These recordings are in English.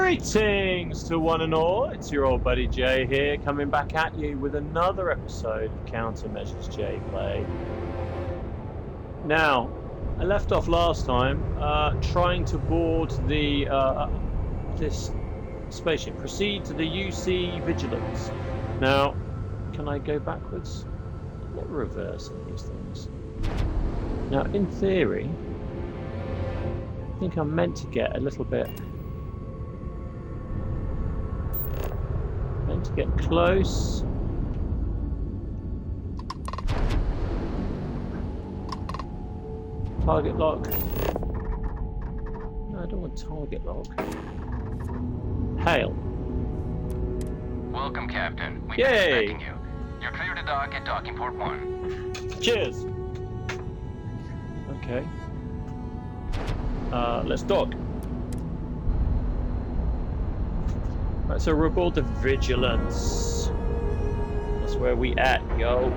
Greetings to one and all, it's your old buddy Jay here, coming back at you with another episode of Countermeasures Jay Play. Now, I left off last time trying to board the this spaceship. Proceed to the UC Vigilance. Now, can I go backwards? I'm not reversing these things. Now, in theory, I think I'm meant to get a little bit... to get close. Target lock. No, I don't want target lock. Hail. Welcome, Captain. We've Yay. been expecting you. You're clear to dock at docking port 1. Cheers. Okay. Let's dock. Right, so we're aboard the Vigilance. That's where we at, yo.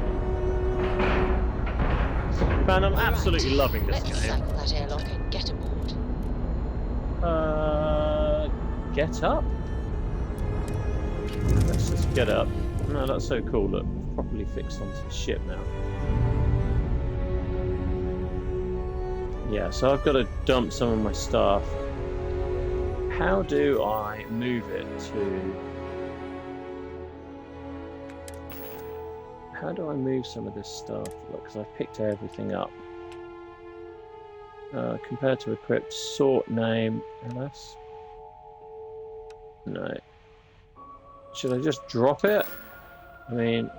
Man, I'm absolutely loving this Let's game. cycle that airlock and get aboard. Get up? Let's just get up. No, that's so cool. Look, properly fixed onto the ship now. Yeah, so I've got to dump some of my stuff. How do I move it to... How do I move some of this stuff? Look, because I've picked everything up. Compared to equipped, sort name, LS? No. Should I just drop it? I mean,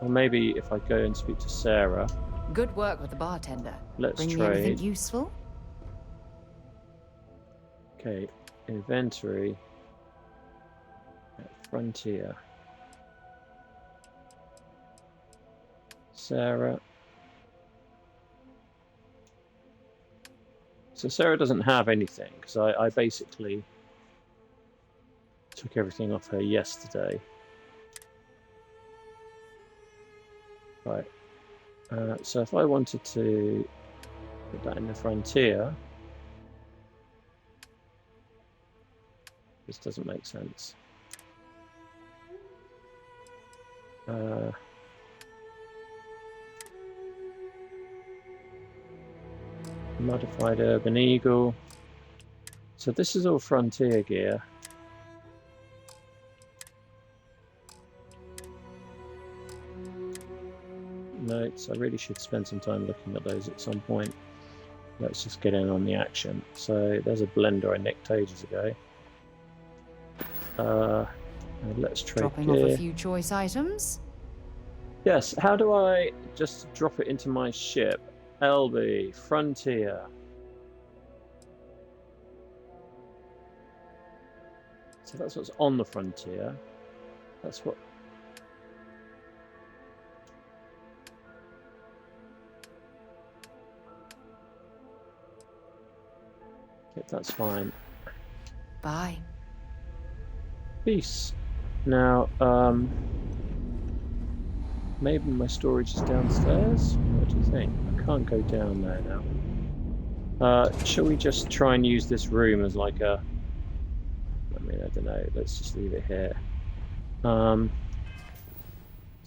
or maybe if I go and speak to Sarah. Good work with the bartender. Let's Bring you anything trade. useful? Okay, inventory. Frontier. Sarah. So Sarah doesn't have anything because I basically took everything off her yesterday. Right. So if I wanted to put that in the frontier, this doesn't make sense. Modified Urban Eagle. So this is all frontier gear. Notes. I really should spend some time looking at those at some point. Let's just get in on the action. So there's a blender I nicked ages ago. Let's trade Dropping gear. off a few choice items. Yes, how do I just drop it into my ship? LB, Frontier. So that's what's on the Frontier. That's what... Okay, that's fine. Bye. Peace. Now, maybe my storage is downstairs? What do you think? I can't go down there now. Shall we just try and use this room as like a... I mean, I don't know. Let's just leave it here. So,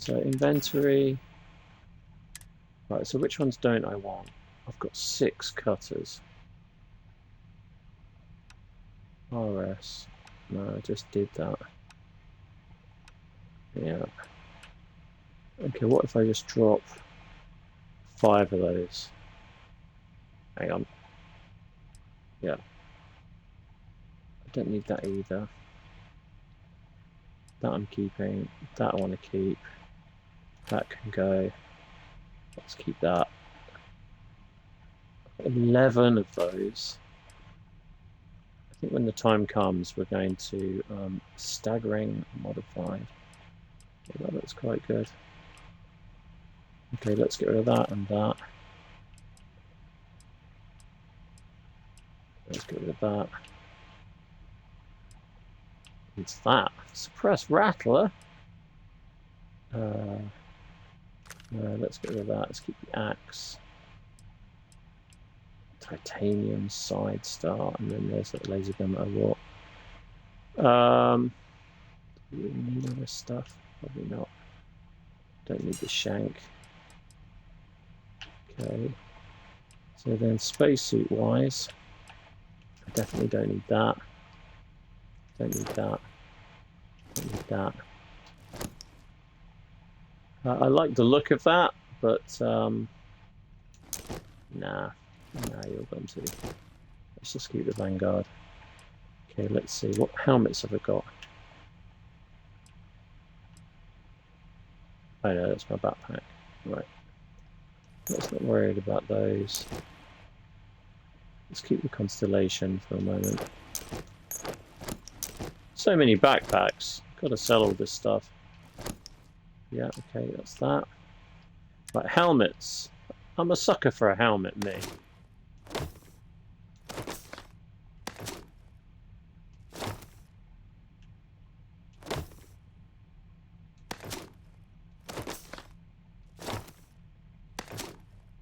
inventory. Right, so which ones don't I want? I've got 6 cutters. RS. No, I just did that. Yeah. Okay, what if I just drop 5 of those? Hang on. Yeah. I don't need that either. That I'm keeping. That I want to keep. That can go. Let's keep that. 11 of those. I think when the time comes, we're going to staggering modified. Yeah, that looks quite good. Okay, let's get rid of that and that. Let's get rid of that. It's that. Suppress Rattler. Let's get rid of that. Let's keep the axe. Titanium side star, and then there's that laser gun I want. Do we need all this stuff? Probably not. Don't need the shank. Okay. So then spacesuit wise, I definitely don't need that. Don't need that. Don't need that. I like the look of that, but nah, you're going to. Let's just keep the Vanguard. Okay, let's see. What helmets have I got? Oh no, that's my backpack. Right. Let's not worried about those. Let's keep the Constellation for a moment. So many backpacks. Gotta sell all this stuff. Yeah, okay, that's that. Right, helmets. I'm a sucker for a helmet, me.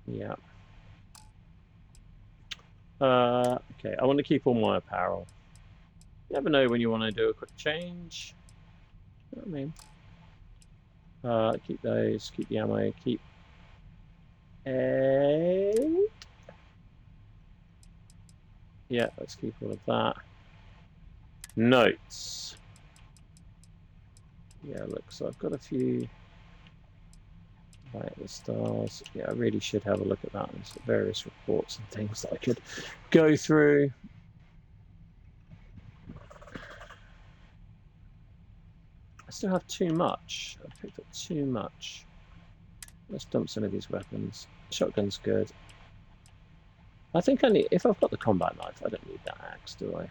Yeah. Okay, I want to keep all my apparel. You never know when you want to do a quick change. You know what I mean? Keep those, keep the ammo, keep... Yeah, let's keep all of that. Notes. Yeah, look, so I've got a few... Right, the stars. Yeah, I really should have a look at that. There's various reports and things that I could go through. I still have too much. I picked up too much. Let's dump some of these weapons. Shotgun's good. I think I need, if I've got the combat knife, I don't need that axe, do I?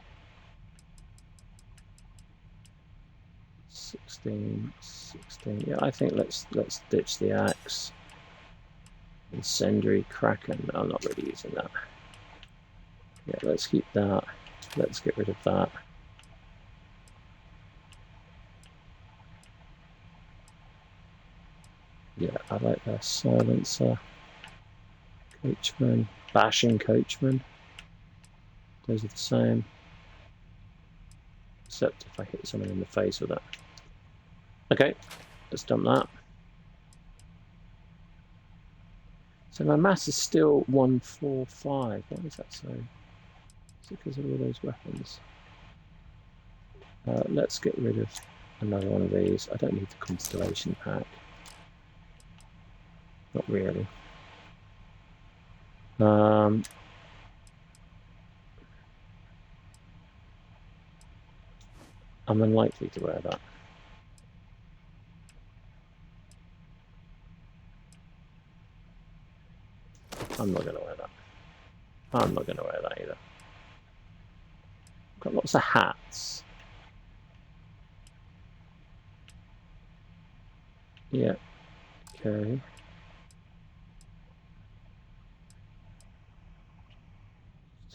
16. Yeah, I think let's ditch the axe. Incendiary Kraken. I'm not really using that. Yeah, let's keep that. Let's get rid of that. Yeah, I like the silencer. Coachman. Bashing Coachman. Those are the same. Except if I hit someone in the face with that. Okay, let's dump that. So my mass is still 145. Why is that so? Is it because of all those weapons? Let's get rid of another one of these. I don't need the Constellation pack. Not really. I'm unlikely to wear that. I'm not going to wear that. I'm not going to wear that either. I've got lots of hats. Yeah. Okay.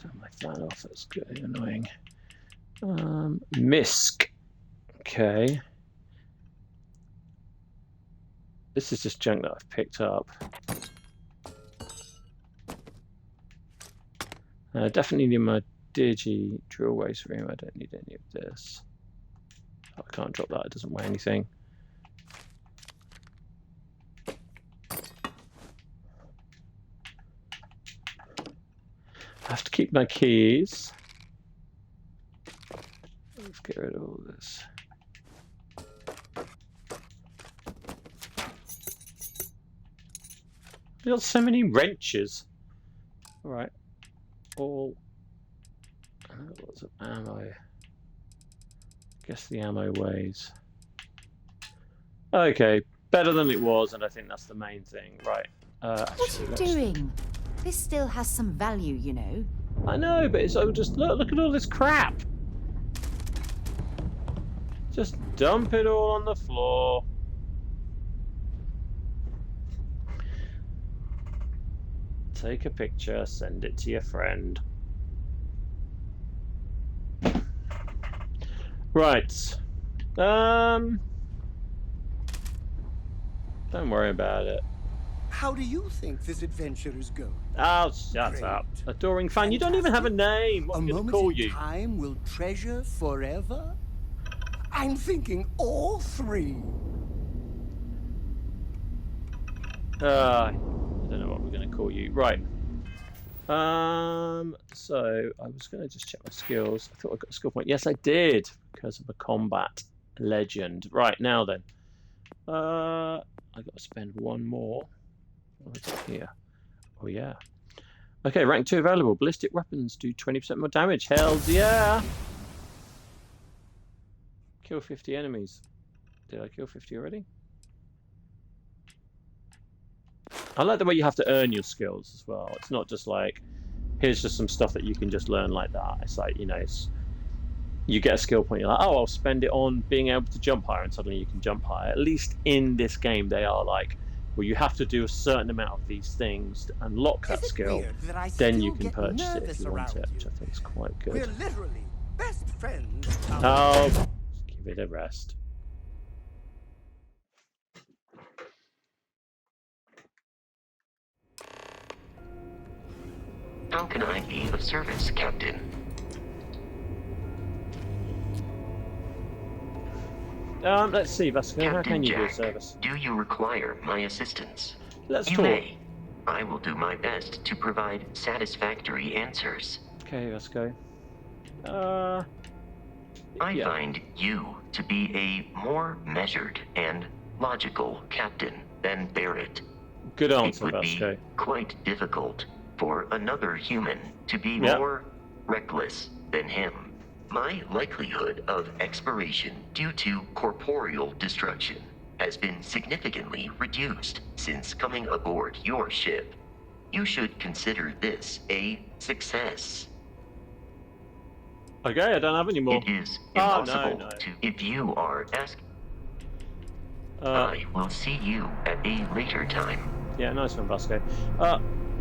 Turn my fan off. That's good. Annoying. Misk. Okay. This is just junk that I've picked up. Definitely need my Digi drill waste room. I don't need any of this. I can't drop that. It doesn't weigh anything. I have to keep my keys. Let's get rid of all this. I've got so many wrenches. All right. All lots of ammo. Guess the ammo weighs. Okay, better than it was, and I think that's the main thing. Right. What are you doing? This still has some value, you know. I know, but it's just look at all this crap. Just dump it all on the floor. Take a picture, send it to your friend. Right. Don't worry about it. How do you think this adventure is going? Oh, shut up. Adoring fan, you don't even have a name. What am I going to call you? A moment in time will treasure forever? I'm thinking all three. I don't know what we're going to call you. Right. So I was going to just check my skills. I thought I got a skill point. Yes, I did, because I'm a combat legend. Right, now then. I got to spend one more. What's it here? Oh, yeah. Okay, rank 2 available. Ballistic weapons do 20% more damage. Hells yeah! Kill 50 enemies. Did I kill 50 already? I like the way you have to earn your skills as well. It's not just like, here's just some stuff that you can just learn like that. It's like, you know, you get a skill point, you're like, oh, I'll spend it on being able to jump higher, and suddenly you can jump higher. At least in this game, they are like, well, you have to do a certain amount of these things to unlock that skill. Then you can purchase it if you want it, which I think is quite good. We're literally best friends. Oh, give it a rest. How can I be of service, Captain? Let's see, Vasco, how can you be of Jack, service? do you require my assistance? Let's You talk. may. I will do my best to provide satisfactory answers. Okay, Vasco. I Yeah. find you to be a more measured and logical captain than Barrett. Good It answer, would Vasco. be quite difficult for another human to be Yeah. more reckless than him. My likelihood of expiration due to corporeal destruction has been significantly reduced since coming aboard your ship. You should consider this a success. Okay, I don't have any more. It is Oh, impossible no. to. If you are asked, Uh, I will see you at a later time. yeah, nice one, Vasco. I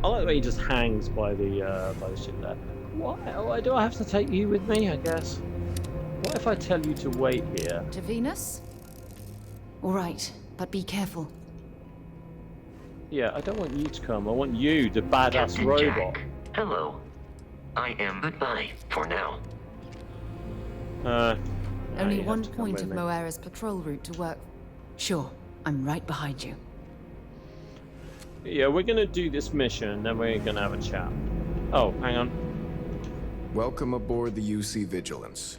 like the way he just hangs by the ship there. Why do I have to take you with me, I guess? What if I tell you to wait here? To Venus? All right, but be careful. Yeah, I don't want you to come. I want you, the badass Captain robot. Jack, hello. I am goodbye for now. No, Only you have one to come point with of me. Moira's patrol route to work. Sure, I'm right behind you. Yeah, we're gonna do this mission, then we're gonna have a chat. Oh, hang on. Welcome aboard the UC Vigilance.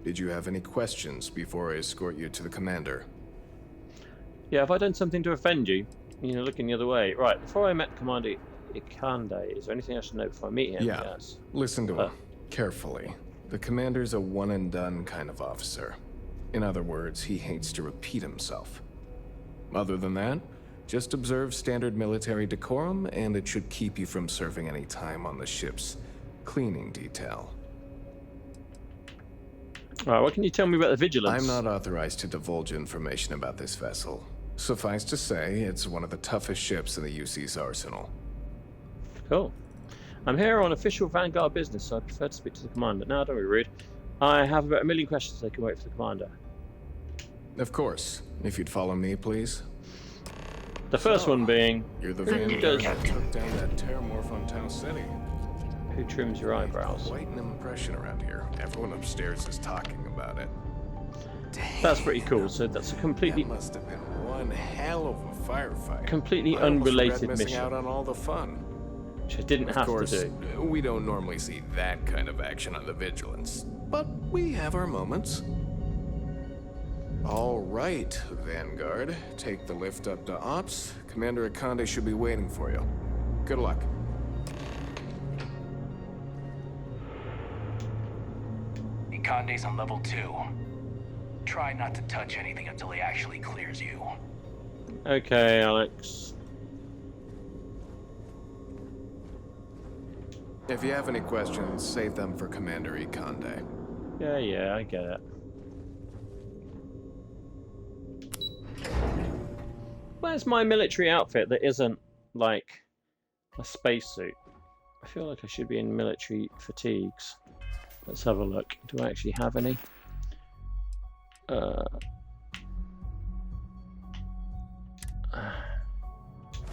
Did you have any questions before I escort you to the commander? Yeah, have I done something to offend you? You're looking the other way. Right, before I met Commander Ikande, is there anything I should know before I meet him? Yeah. Yes. Listen to him carefully. The commander's a one-and-done kind of officer. In other words, he hates to repeat himself. Other than that, just observe standard military decorum, and it should keep you from serving any time on the ship's cleaning detail. Alright, what can you tell me about the Vigilance? I'm not authorized to divulge information about this vessel. Suffice to say, it's one of the toughest ships in the UC's arsenal. Cool. I'm here on official Vanguard business, so I prefer to speak to the commander. Now, don't be rude. I have about 1 million questions I can wait for the commander. Of course. If you'd follow me, please. The first one being, You're the Who Vanguard does- that took down that terramorph on Tau City. who trims your eyebrows? Quite an impression around here. Everyone upstairs is talking about it. Dang, That's pretty cool. So that's a that completely, must have been one hell of a firefight. completely I almost regret unrelated missing mission, out on all the fun. which I didn't Of have course, to do. we don't normally see that kind of action on the Vigilance, but we have our moments. All right, Vanguard. Take the lift up to Ops. Commander Ikande should be waiting for you. Good luck. Ikande's on level 2. Try not to touch anything until he actually clears you. Okay, Alex. If you have any questions, save them for Commander Ikande. Yeah, I get it. Where's my military outfit that isn't, like, a spacesuit? I feel like I should be in military fatigues. Let's have a look. Do I actually have any?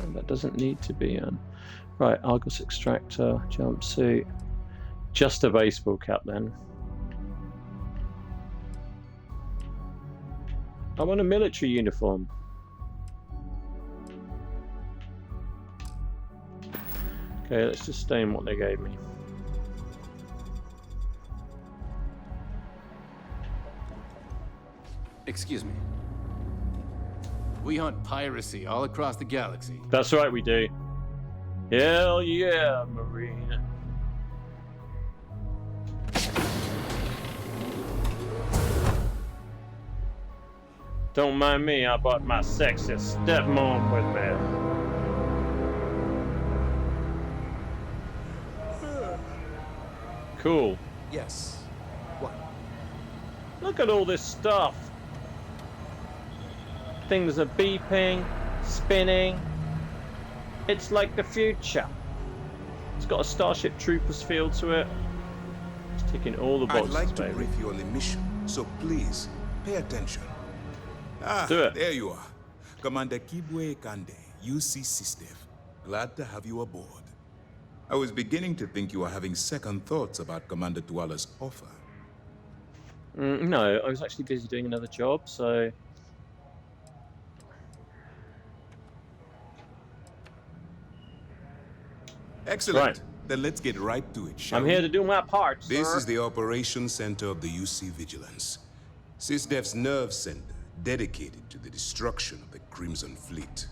And that doesn't need to be on. Right, Argos extractor, jumpsuit. Just a baseball cap then. I want a military uniform. Okay, let's just stay in what they gave me. Excuse me. We hunt piracy all across the galaxy. That's right, we do. Hell yeah, Marine. Don't mind me, I brought my sexy stepmom with me. Cool. Yes. What? Look at all this stuff. Things are beeping, spinning. It's like the future. It's got a Starship Troopers feel to it. It's ticking all the boxes, I'd like to baby. brief you on the mission, so please, pay attention. Do it. There you are. Commander Kibwe Kande, UC Systev. Glad to have you aboard. I was beginning to think you were having second thoughts about Commander Tuala's offer. No, I was actually busy doing another job, so... Excellent. Right. Then let's get right to it, shall I'm we? here to do my part, This sir. is the Operations Center of the UC Vigilance. Sysdev's nerve center, dedicated to the destruction of the Crimson Fleet.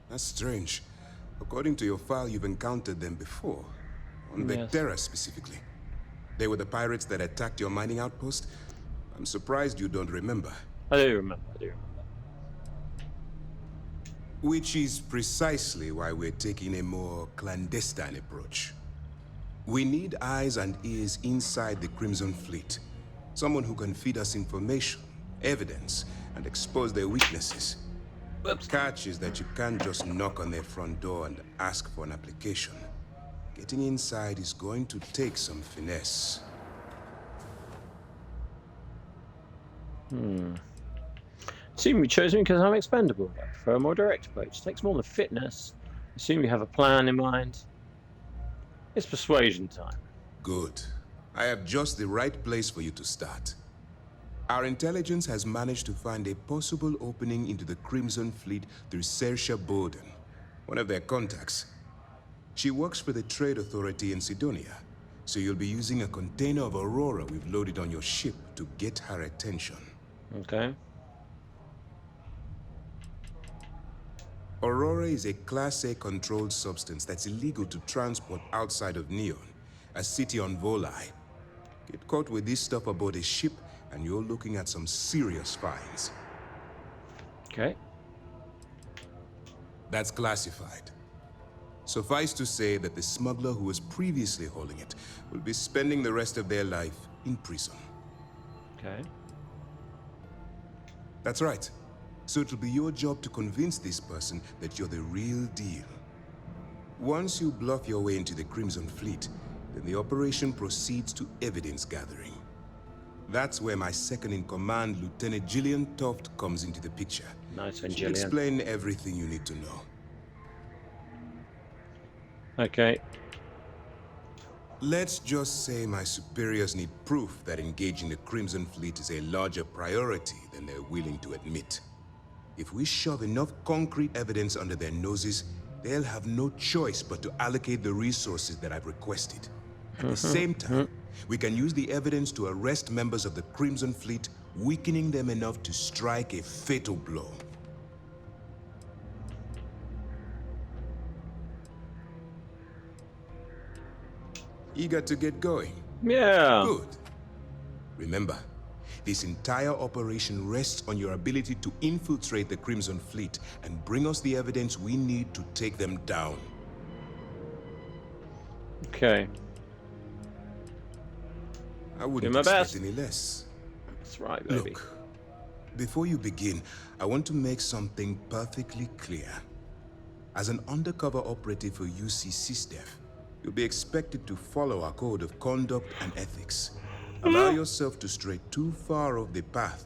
That's strange. According to your file, you've encountered them before. On Yes. Vectera specifically. They were the pirates that attacked your mining outpost? I'm surprised you don't remember. I do remember, Which is precisely why we're taking a more clandestine approach. We need eyes and ears inside the Crimson Fleet. Someone who can feed us information, evidence, and expose their weaknesses. The catch is that you can't just knock on their front door and ask for an application. Getting inside is going to take some finesse. Assume you chose me because I'm expendable. I prefer a more direct approach. It takes more than fitness. Assume you have a plan in mind. It's persuasion time. Good. I have just the right place for you to start. Our intelligence has managed to find a possible opening into the Crimson Fleet through Saoirse Bowden, one of their contacts. She works for the Trade Authority in Sidonia, so you'll be using a container of Aurora we've loaded on your ship to get her attention. Okay. Aurora is a Class A controlled substance that's illegal to transport outside of Neon, a city on Volai. Get caught with this stuff aboard a ship, and you're looking at some serious fines. Okay. That's classified. Suffice to say that the smuggler who was previously holding it will be spending the rest of their life in prison. Okay. That's right. So it'll be your job to convince this person that you're the real deal. Once you bluff your way into the Crimson Fleet, then the operation proceeds to evidence gathering. That's where my second-in-command, Lieutenant Gillian Toft, comes into the picture. Nice one, She'll Gillian. explain everything you need to know. Okay. Let's just say my superiors need proof that engaging the Crimson Fleet is a larger priority than they're willing to admit. If we shove enough concrete evidence under their noses, they'll have no choice but to allocate the resources that I've requested. At the same time, we can use the evidence to arrest members of the Crimson Fleet, weakening them enough to strike a fatal blow. Eager to get going? Yeah. Good. Remember, this entire operation rests on your ability to infiltrate the Crimson Fleet and bring us the evidence we need to take them down. Okay. I wouldn't my expect best. any less. That's right, baby. Look, before you begin, I want to make something perfectly clear. As an undercover operative for UC Systev, you'll be expected to follow our code of conduct and ethics. Allow yourself to stray too far off the path,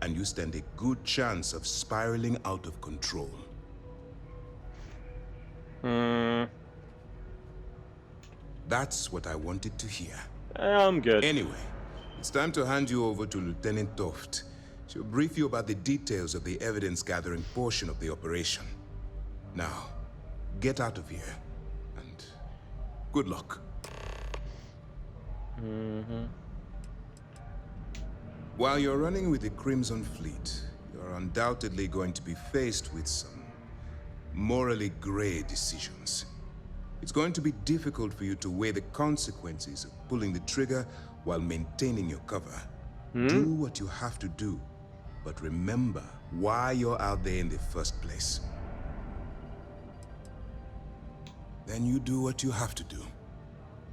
and you stand a good chance of spiraling out of control. That's what I wanted to hear. I'm good. Anyway, it's time to hand you over to Lieutenant Toft. She'll brief you about the details of the evidence-gathering portion of the operation. Now, get out of here, and good luck. While you're running with the Crimson Fleet, you're undoubtedly going to be faced with some morally gray decisions. It's going to be difficult for you to weigh the consequences of pulling the trigger while maintaining your cover. Do what you have to do, but remember why you're out there in the first place. Then you do what you have to do.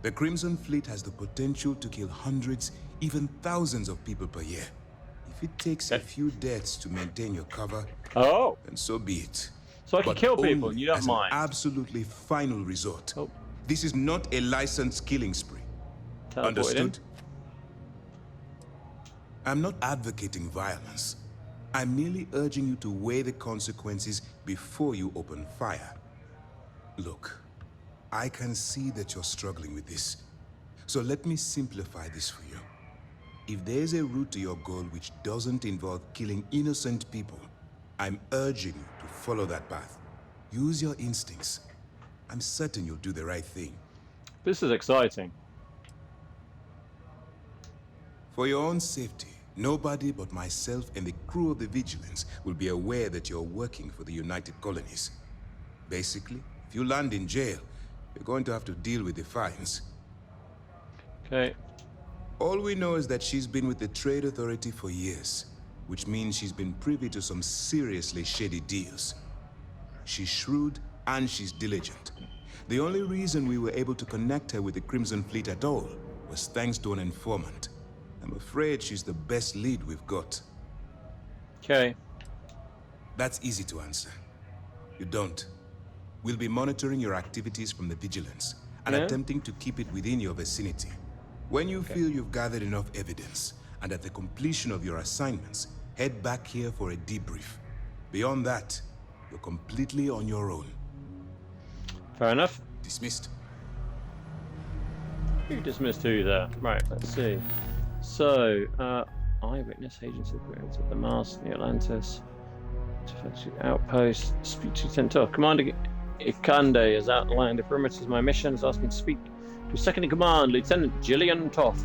The Crimson Fleet has the potential to kill hundreds, even thousands of people per year. If it takes a few deaths to maintain your cover, then so be it. So I can But kill people, only and you don't as mind. an absolutely final resort. Oh. This is not a licensed killing spree. Understood? I'm not advocating violence. I'm merely urging you to weigh the consequences before you open fire. Look, I can see that you're struggling with this. So let me simplify this for you. If there's a route to your goal which doesn't involve killing innocent people, I'm urging you to follow that path. Use your instincts. I'm certain you'll do the right thing. This is exciting. For your own safety, nobody but myself and the crew of the Vigilance will be aware that you're working for the United Colonies. Basically, if you land in jail, you're going to have to deal with the fines. Okay. All we know is that she's been with the Trade Authority for years, which means she's been privy to some seriously shady deals. She's shrewd and she's diligent. The only reason we were able to connect her with the Crimson Fleet at all was thanks to an informant. I'm afraid she's the best lead we've got. Okay. That's easy to answer. You don't. We'll be monitoring your activities from the Vigilance and attempting to keep it within your vicinity. When you feel you've gathered enough evidence, and at the completion of your assignments, head back here for a debrief. Beyond that, you're completely on your own. Fair enough. Dismissed. Who dismissed who there? Right, let's see. So, eyewitness agency created the mast near Atlantis. Outpost. Speak to Lieutenant Toft. Commander Ikande has outlined the perimeter of my mission. Has asked me to speak to second in command, Lieutenant Gillian Toft.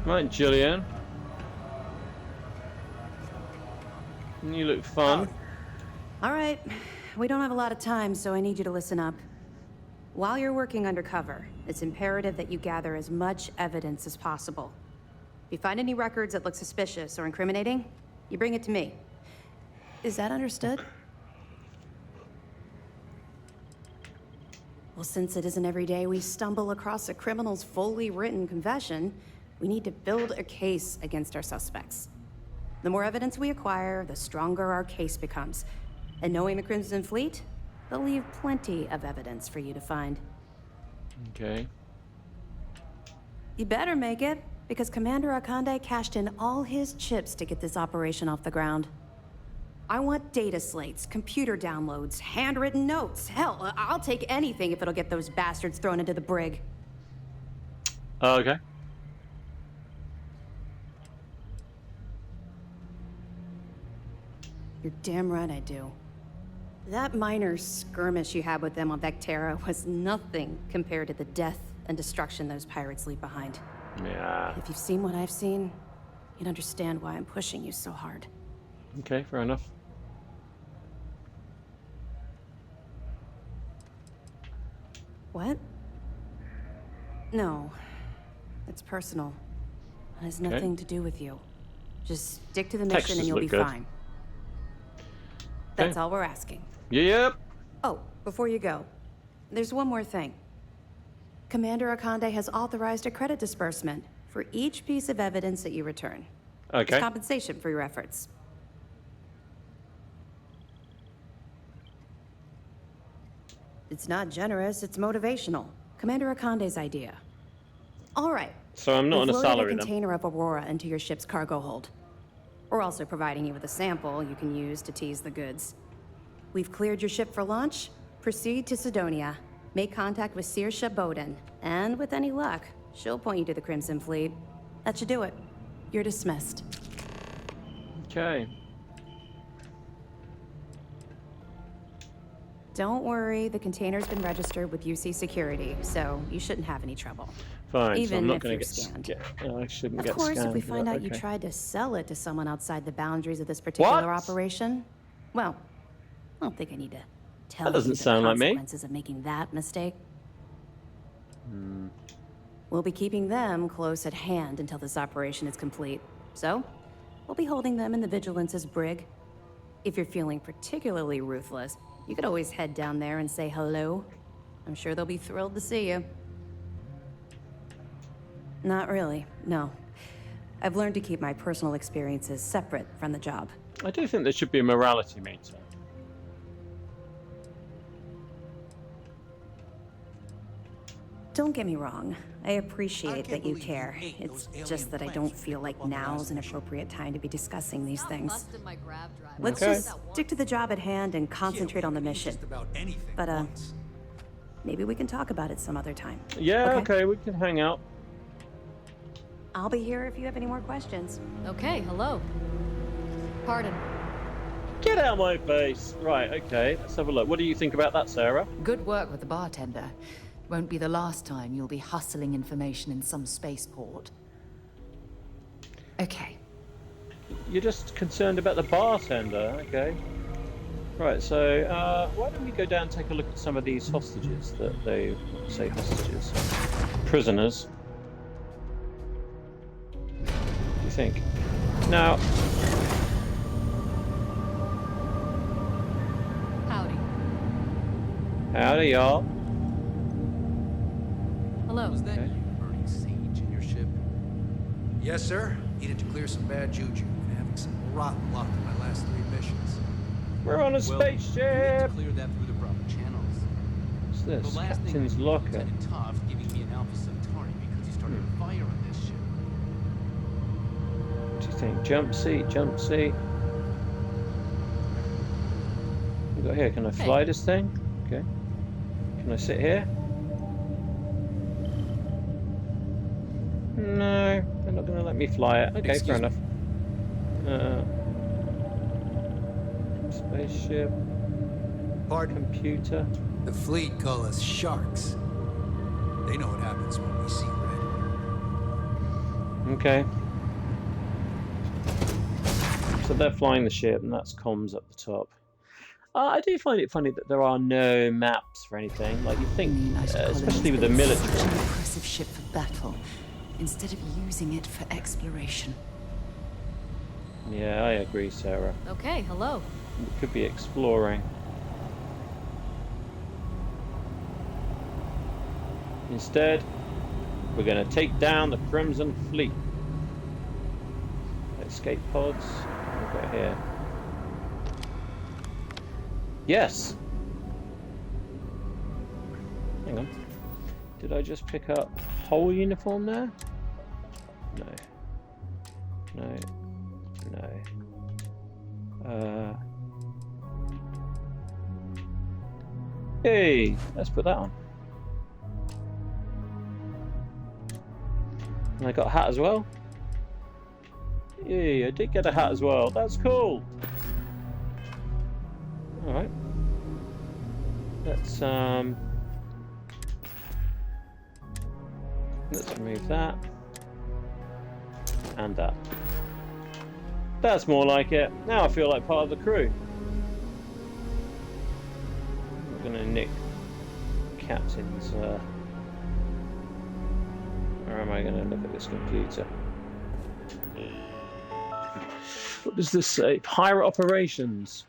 Right, Gillian. You look fun. All right. We don't have a lot of time, so I need you to listen up. While you're working undercover, it's imperative that you gather as much evidence as possible. If you find any records that look suspicious or incriminating, you bring it to me. Is that understood? Well, since it isn't every day we stumble across a criminal's fully written confession, we need to build a case against our suspects. The more evidence we acquire, the stronger our case becomes. And knowing the Crimson Fleet, they'll leave plenty of evidence for you to find. Okay. You better make it, because Commander Akande cashed in all his chips to get this operation off the ground. I want data slates, computer downloads, handwritten notes. Hell, I'll take anything if it'll get those bastards thrown into the brig. Okay. You're damn right I do. That minor skirmish you had with them on Vectera was nothing compared to the death and destruction those pirates leave behind. Yeah. If you've seen what I've seen, you'd understand why I'm pushing you so hard. Okay, fair enough. What? No. It's personal. It has Okay. nothing to do with you. Just stick to the mission Textures and you'll look be good. fine. That's all we're asking. Yep. Oh, before you go, there's one more thing. Commander Akande has authorized a credit disbursement for each piece of evidence that you return. Okay. It's compensation for your efforts. It's not generous, it's motivational. Commander Akande's idea. All right. So I'm not on a We've loaded salary a then. container of Aurora into your ship's cargo hold. We're also providing you with a sample you can use to tease the goods. We've cleared your ship for launch. Proceed to Sidonia. Make contact with Saoirse Bowden. And with any luck, she'll point you to the Crimson Fleet. That should do it. You're dismissed. Okay. Don't worry, the container's been registered with UC Security, so you shouldn't have any trouble. Fine. Even so I'm not if going you're to scanned. I shouldn't Of get course, scanned. if we find but out you okay. tried to sell it to someone outside the boundaries of this particular What? operation, well, I don't think I need to tell That doesn't you the sound like me. consequences of making that mistake. We'll be keeping them close at hand until this operation is complete. So, we'll be holding them in the Vigilance's brig. If you're feeling particularly ruthless, you could always head down there and say hello. I'm sure they'll be thrilled to see you. Not really, no. I've learned to keep my personal experiences separate from the job. I do think there should be a morality meter. Don't get me wrong. I appreciate that you care. It's just that I don't feel like now's an appropriate time to be discussing these things. Let's Okay. just stick to the job at hand and concentrate on the mission. But, maybe we can talk about it some other time. Yeah, okay, we can hang out. I'll be here if you have any more questions. Okay, hello. Pardon. Get out of my face. Right, okay, let's have a look. What do you think about that, Sarah? Good work with the bartender. Won't be the last time you'll be hustling information in some spaceport. Okay. You're just concerned about the bartender, okay. Right, so why don't we go down and take a look at some of these hostages that they say hostages. Prisoners. What do you think? Now, Howdy. howdy y'all. Hello. Was that you burning sage in your ship? Yes, sir. Needed to clear some bad juju. Been having some rotten luck in my last 3 missions. We're on a Well, you need to spaceship! clear that through the proper channels. What's this? The last thing Captain's I need locker. is Lieutenant Toft giving me an Alpha Centauri because he started a fire on this ship. What do you think? Jump seat, jump seat. What we got here? Can I fly this thing? Okay. Can I sit here? No, they're not going to let me fly it. Okay, fair enough. Spaceship. Pardon? Computer. The fleet call us sharks. They know what happens when we see red. Okay. So they're flying the ship, and that's comms up the top. I do find it funny that there are no maps for anything. Like you think, especially with the military. Such an impressive ship for battle, instead of using it for exploration. Yeah, I agree, Sarah. Okay, hello. We could be exploring. Instead, we're going to take down the Crimson Fleet. Escape pods. What we got here? Yes. Hang on. Did I just pick up whole uniform there? No. No. No. Hey, let's put that on. And I got a hat as well. Yay, I did get a hat as well. That's cool. Alright. Let's remove that. And that. That's more like it. Now I feel like part of the crew. I'm gonna nick Captain's or am I gonna look at this computer? What does this say? Pirate operations.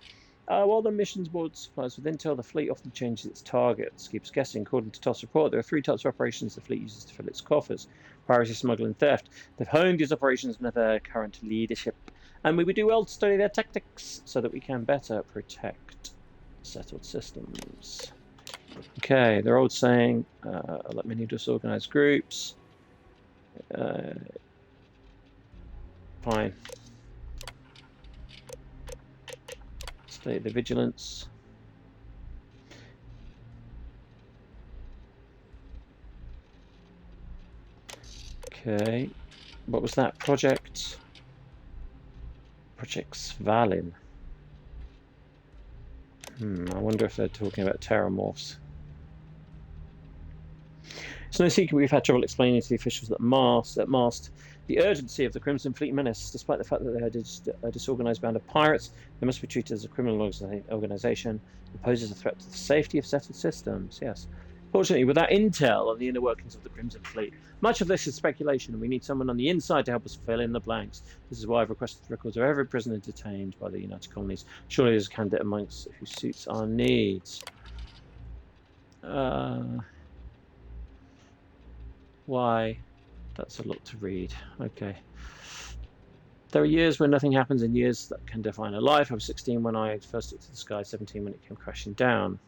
While the missions board supplies with intel, the fleet often changes its targets. Keeps guessing. According to TOS report, there are 3 types of operations the fleet uses to fill its coffers: piracy, smuggling, theft. They've honed these operations under their current leadership, and we would do well to study their tactics so that we can better protect settled systems. Okay, they're all saying, let me disorganize groups. Fine. Study the vigilance. Okay. What was that? Project Svalin. I wonder if they're talking about terramorphs. It's no secret we've had trouble explaining to the officials at Mast the urgency of the Crimson Fleet menace. Despite the fact that they are a disorganized band of pirates, they must be treated as a criminal organization that poses a threat to the safety of settled systems. Yes. Fortunately, without intel on the inner workings of the Crimson Fleet, much of this is speculation, and we need someone on the inside to help us fill in the blanks. This is why I've requested the records of every prisoner detained by the United Colonies. Surely there's a candidate amongst who suits our needs. Why? That's a lot to read. Okay. There are years when nothing happens and years that can define a life. I was 16 when I first looked at the sky, 17 when it came crashing down.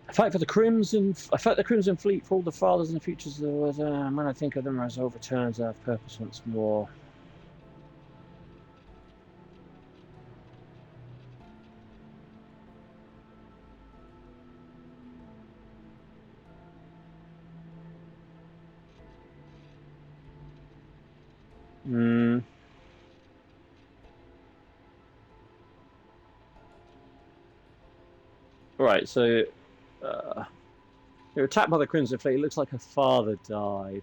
I fight the Crimson Fleet for all the fathers and the futures of the world. When I think of them as overturns, I have purpose once more. Right, so you're attacked by the Crimson Fleet. It looks like her father died.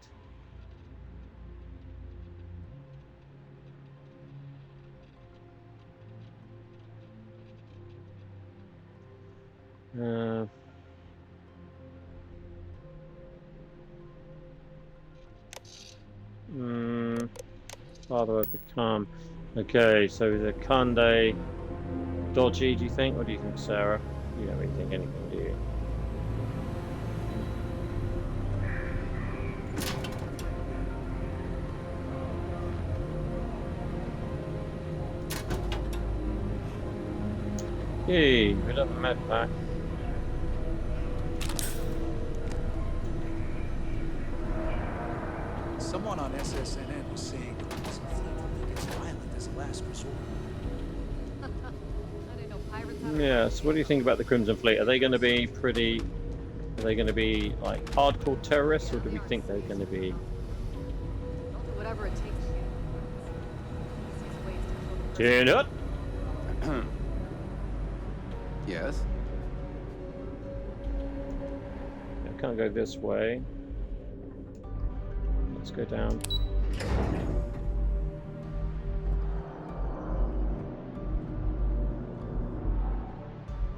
Father I've become. Okay, so the Kande dodgy, do you think? What do you think, Sarah? You don't really think anything, do you? Hey, we love a med pack. Someone on SSNN was saying the Crimson Fleet is violent as a last resort. Yeah, so what do you think about the Crimson Fleet? Are they going to be pretty... Are they going to be, like, hardcore terrorists, or do we think they're going to be... Whatever it takes. Turn up! Yes? I can't go this way. Let's go down.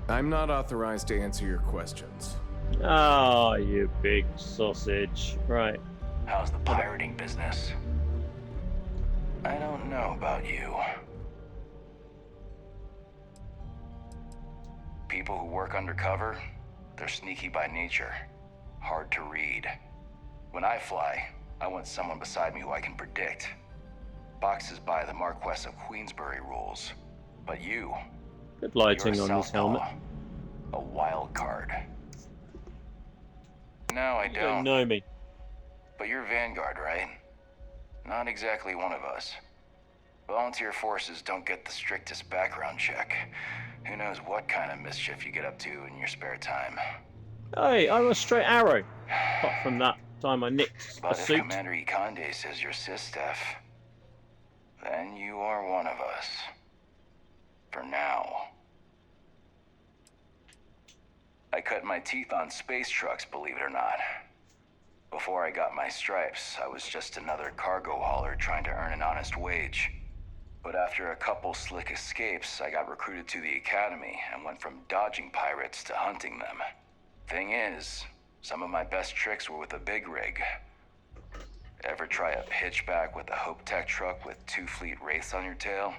I'm not authorized to answer your questions. Ah, you big sausage. Right. How's the pirating business? I don't know about you. People who work undercover, they're sneaky by nature. Hard to read. When I fly, I want someone beside me who I can predict. Boxes by the Marquess of Queensbury rules. But you... Good lighting you're on this helmet. A wild card. No, I You don't know me. But you're Vanguard, right? Not exactly one of us. Volunteer forces don't get the strictest background check. Who knows what kind of mischief you get up to in your spare time. Hey, I was straight arrow. Apart from that time I nicked a But if suit. Commander Ikande says you're Sysdef, then you are one of us. For now. I cut my teeth on space trucks, believe it or not. Before I got my stripes, I was just another cargo hauler trying to earn an honest wage. But after a couple slick escapes, I got recruited to the academy and went from dodging pirates to hunting them. Thing is, some of my best tricks were with a big rig. Ever try a pitchback with a Hope Tech truck with 2 fleet wraiths on your tail?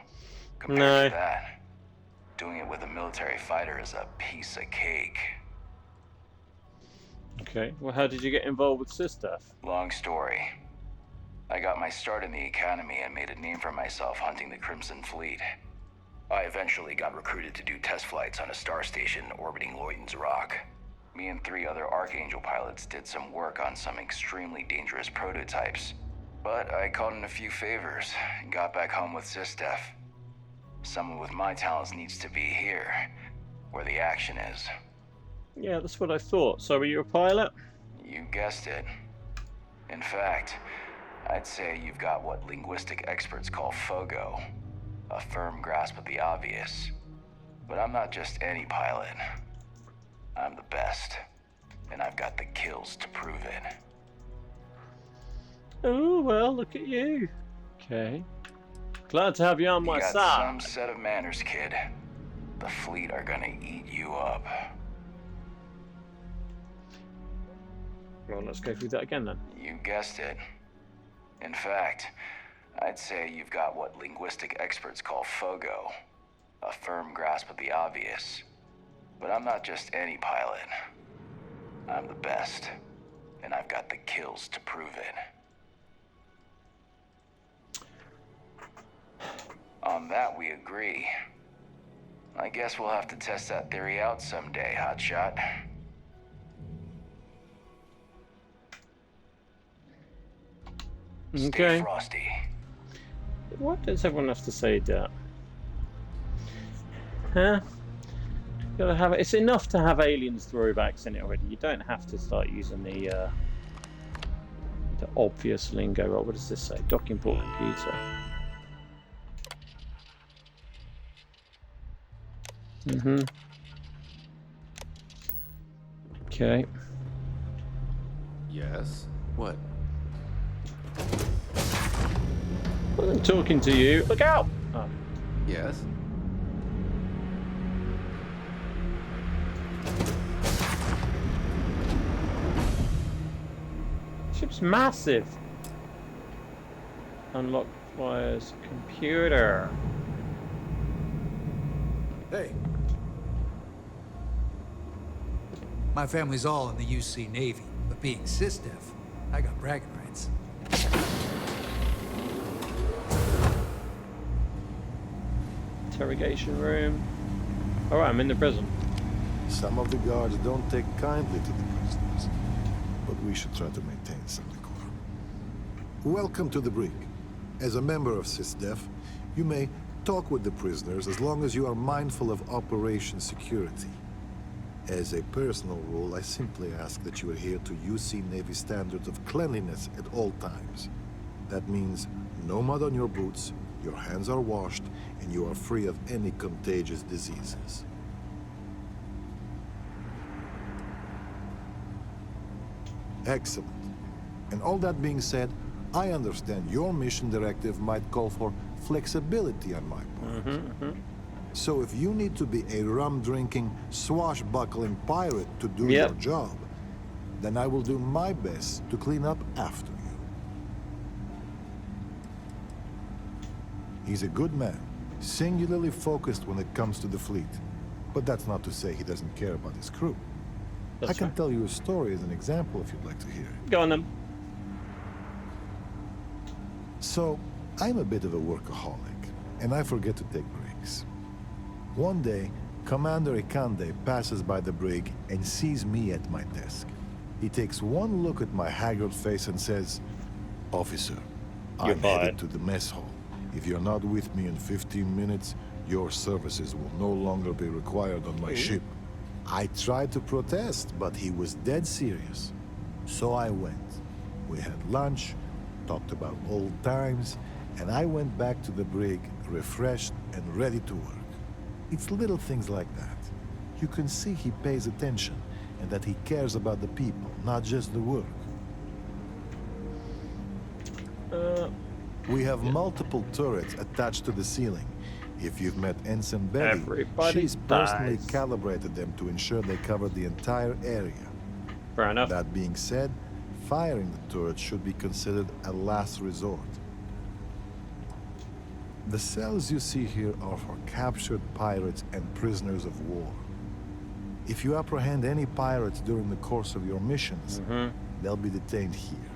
Compared No. to that, doing it with a military fighter is a piece of cake. Okay. Well, how did you get involved with SysDef? Long story. I got my start in the academy and made a name for myself hunting the Crimson Fleet. I eventually got recruited to do test flights on a star station orbiting Lloyden's Rock. Me and 3 other Archangel pilots did some work on some extremely dangerous prototypes. But I called in a few favors and got back home with SysDef. Someone with my talents needs to be here, where the action is. Yeah, that's what I thought. So, were you a pilot? You guessed it. In fact, I'd say you've got what linguistic experts call FOGO, a firm grasp of the obvious. But I'm not just any pilot. I'm the best, and I've got the kills to prove it. Oh, well, look at you. Okay. Glad to have you on my You got side. some set of manners, kid. The fleet are gonna eat you up. Well, let's go through that again then. You guessed it. In fact, I'd say you've got what linguistic experts call FOGO, a firm grasp of the obvious. But I'm not just any pilot. I'm the best, and I've got the kills to prove it. On that, we agree. I guess we'll have to test that theory out someday, hotshot. Okay. Stay frosty. What does everyone have to say, that? Huh? Gotta have it. It's enough to have aliens throwbacks in it already. You don't have to start using the obvious lingo. Right, what does this say? Docking port computer. Okay. Yes? What? I'm talking to you. Look out! Oh. Yes? Ship's massive. Unlock wires computer. Hey. My family's all in the UC Navy, but being SysDef, I got bragging rights. Interrogation room. Alright, I'm in the prison. Some of the guards don't take kindly to the prisoners, but we should try to maintain some decorum. Welcome to the brig. As a member of SysDef, you may talk with the prisoners as long as you are mindful of operation security. As a personal rule, I simply ask that you adhere to UC Navy standards of cleanliness at all times. That means no mud on your boots, your hands are washed, and you are free of any contagious diseases. Excellent. And all that being said, I understand your mission directive might call for flexibility on my part. So if you need to be a rum-drinking, swashbuckling pirate to do your job, then I will do my best to clean up after you. He's a good man, singularly focused when it comes to the fleet. But that's not to say he doesn't care about his crew. I can tell you a story as an example if you'd like to hear it. Go on then. So, I'm a bit of a workaholic, and I forget to take breaks. One day, Commander Ikande passes by the brig and sees me at my desk. He takes one look at my haggard face and says, "Officer, I'm headed to the mess hall. If you're not with me in 15 minutes, your services will no longer be required on my ship." I tried to protest, but he was dead serious. So I went. We had lunch, talked about old times, and I went back to the brig, refreshed and ready to work. It's little things like that. You can see he pays attention, and that he cares about the people, not just the work. We have multiple turrets attached to the ceiling. If you've met Ensign Betty, she's personally calibrated them to ensure they cover the entire area. Fair enough. That being said, firing the turret should be considered a last resort. The cells you see here are for captured pirates and prisoners of war. If you apprehend any pirates during the course of your missions, they'll be detained here.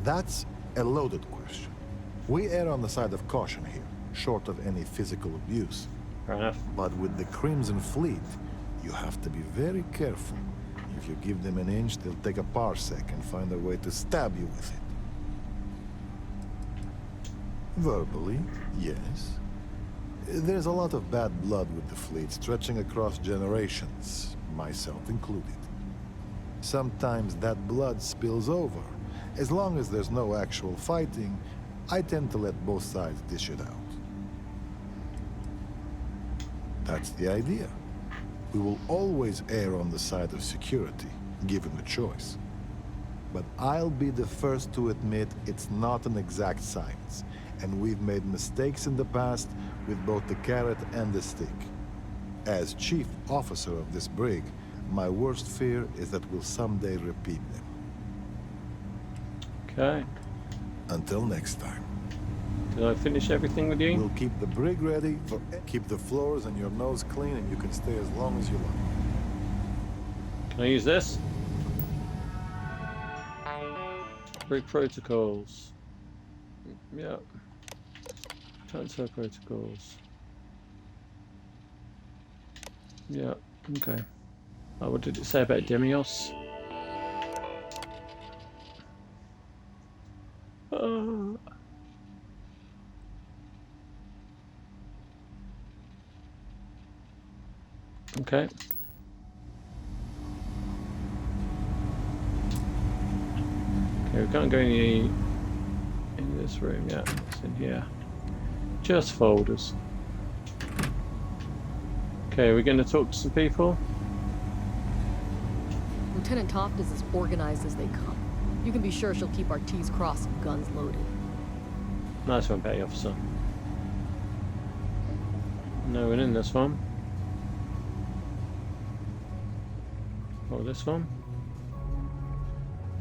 That's a loaded question. We err on the side of caution here, short of any physical abuse. Fair enough. But with the Crimson Fleet, you have to be very careful. If you give them an inch, they'll take a parsec and find a way to stab you with it. Verbally, yes. There's a lot of bad blood with the fleet, stretching across generations, myself included. Sometimes that blood spills over. As long as there's no actual fighting, I tend to let both sides dish it out. That's the idea. We will always err on the side of security, given the choice. But I'll be the first to admit it's not an exact science, and we've made mistakes in the past with both the carrot and the stick. As chief officer of this brig, my worst fear is that we'll someday repeat them. Okay. Until next time. Did I finish everything with you? We'll keep the brig ready, keep the floors and your nose clean, and you can stay as long as you like. Can I use this? Brig protocols. Yeah. Transfer protocols. Yeah, okay. Oh, what did it say about Demios? Okay. Okay, we can't go in this room yet. It's in here. Just folders. Okay, we're going to talk to some people. Lieutenant Toft is as organized as they come. You can be sure she'll keep our T's crossed and guns loaded. Nice one, Petty Officer. No one in this one. Or this one.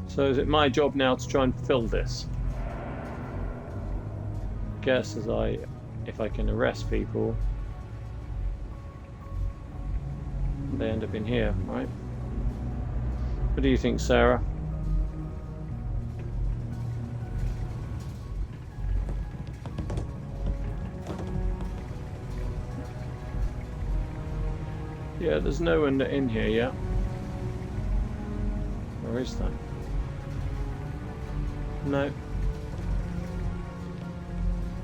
So is it my job now to try and fill this? Guess if I can arrest people, they end up in here, right? What do you think, Sarah? Yeah, there's no one in here yet. Or is there? No.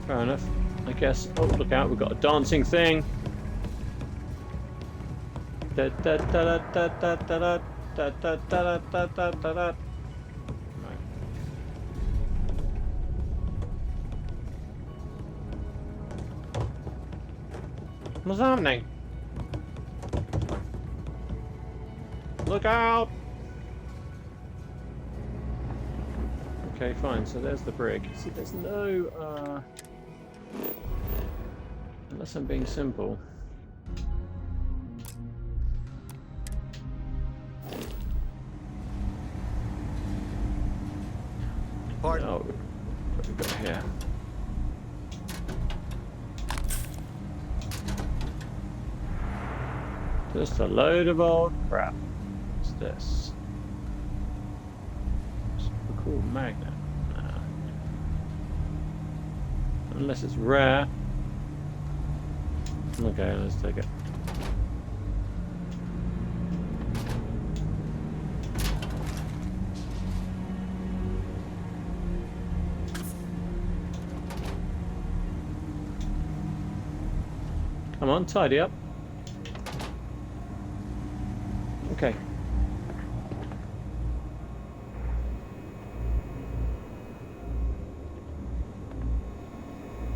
Fair enough. I guess. Oh, look out! We've got a dancing thing. Da da da da da da da da da da da da da da. What's happening? Look out! Okay, fine. So there's the brig. See, there's no. Unless I'm being simple. Pardon? Oh, what have we got here? Just a load of old crap. What's this? It's a cool magnet. Nah. Unless it's rare. Okay, let's take it. Come on, tidy up. Okay.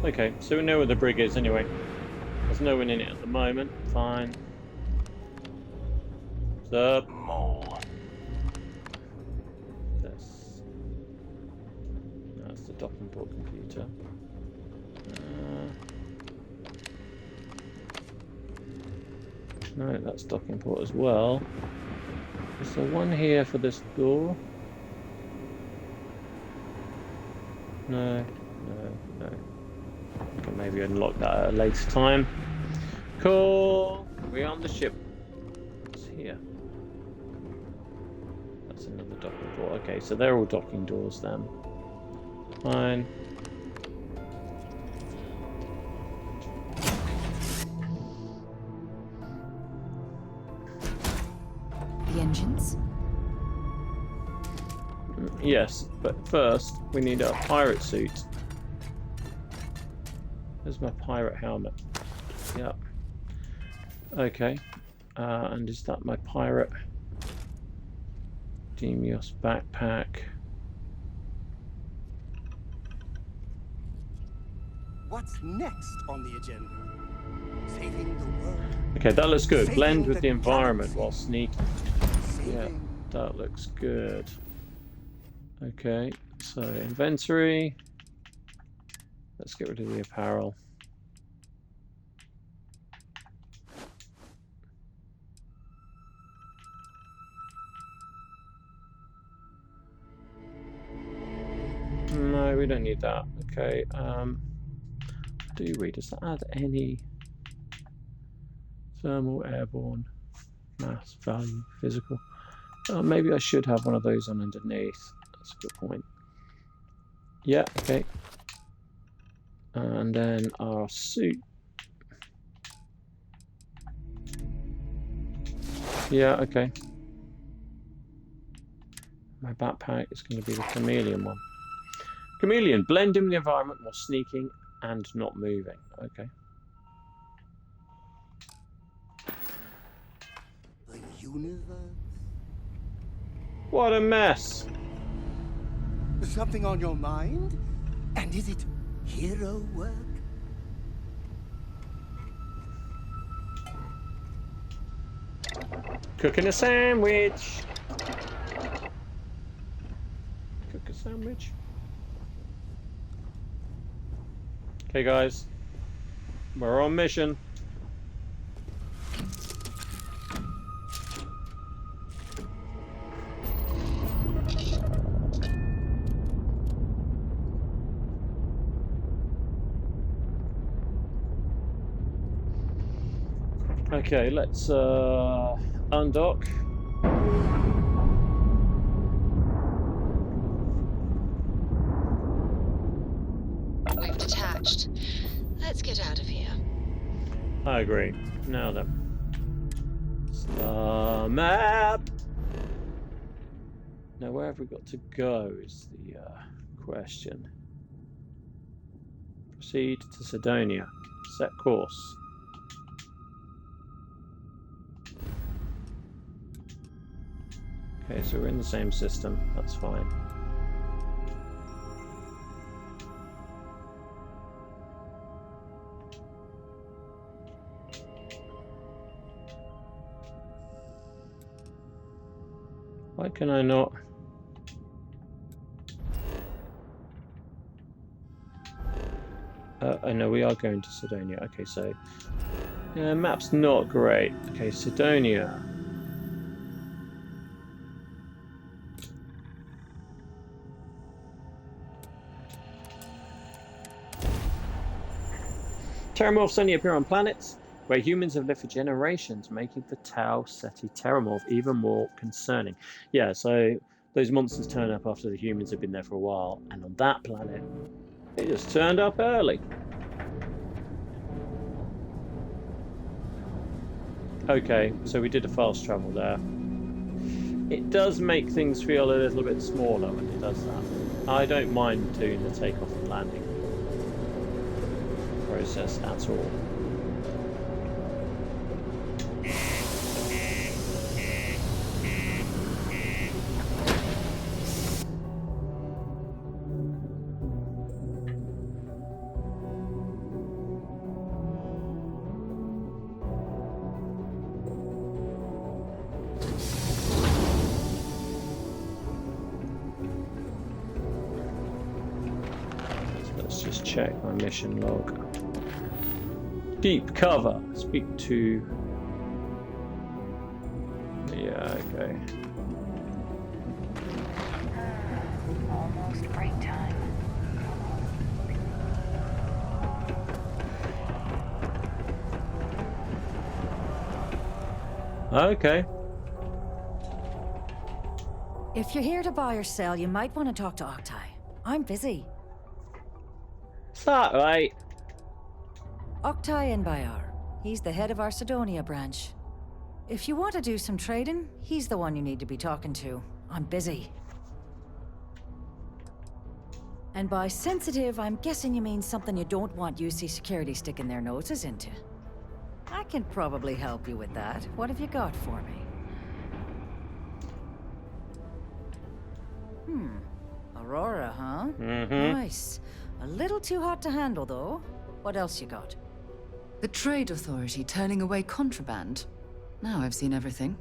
Okay, so we know where the brig is anyway. There's no one in it at the moment. Fine. What's up? Mole. This. That's the docking port computer. No, that's docking port as well. This So one here for this door. No. Okay, maybe unlock that at a later time. Cool. We're on the ship. What's here? That's another docking door. Okay, so they're all docking doors then. Fine. The engines? Yes, but first we need a pirate suit. There's my pirate helmet. Yeah. Okay. And is that my pirate Demios backpack? What's next on the agenda? Saving the world. Okay, that looks good. Saving Blend with the environment galaxy. while sneaking. Yeah, Saving. that looks good. Okay, so inventory. Let's get rid of the apparel. No, we don't need that. Okay, do we? Does that add any thermal, airborne, mass, value, physical? Maybe I should have one of those on underneath. That's a good point. Yeah, okay. And then our suit. Yeah, okay. My backpack is going to be the chameleon one. Chameleon, blend in the environment while sneaking and not moving. Okay. The universe? What a mess. Something on your mind? And is it hero work? Cooking a sandwich. Cook a sandwich. Okay, guys. We're on mission. Okay, let's undock. We've detached. Let's get out of here. I agree. Now then. Star map! Now where have we got to go is the question. Proceed to Sidonia. Set course. Okay, so we're in the same system. That's fine. Why can I not? I know we are going to Sidonia. Okay, so yeah, map's not great. Okay, Sidonia. Terramorphs only appear on planets where humans have lived for generations, making the Tau Ceti Terramorph even more concerning. Yeah, so those monsters turn up after the humans have been there for a while, and on that planet, they just turned up early. Okay, so we did a fast travel there. It does make things feel a little bit smaller when it does that. I don't mind doing the takeoff and landing process at all. Let's just check my mission log. Deep cover. Speak to. Yeah, okay. almost break time. Okay. If you're here to buy or sell, you might want to talk to Octai. I'm busy. Is that right? Octai Bayar. He's the head of our Sidonia branch. If you want to do some trading, he's the one you need to be talking to. I'm busy. And by sensitive, I'm guessing you mean something you don't want UC security sticking their noses into. I can probably help you with that. What have you got for me? Aurora, huh? Mm-hmm. Nice. A little too hot to handle, though. What else you got? The Trade Authority turning away contraband. Now I've seen everything.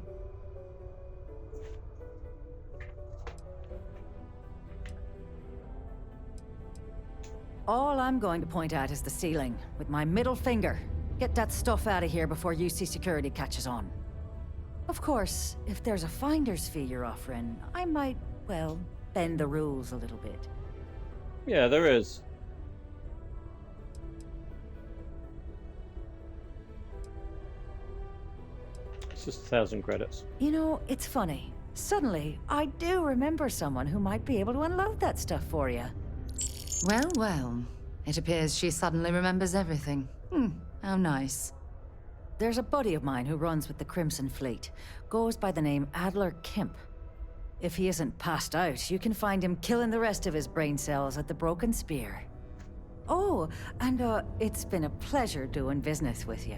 All I'm going to point at is the ceiling, with my middle finger. Get that stuff out of here before UC security catches on. Of course, if there's a finder's fee you're offering, I might, well, bend the rules a little bit. Yeah, there is. It's just 1,000 credits. You know, it's funny. Suddenly, I do remember someone who might be able to unload that stuff for you. Well, well. It appears she suddenly remembers everything. How nice. There's a buddy of mine who runs with the Crimson Fleet. Goes by the name Adler Kemp. If he isn't passed out, you can find him killing the rest of his brain cells at the Broken Spear. Oh, and it's been a pleasure doing business with you.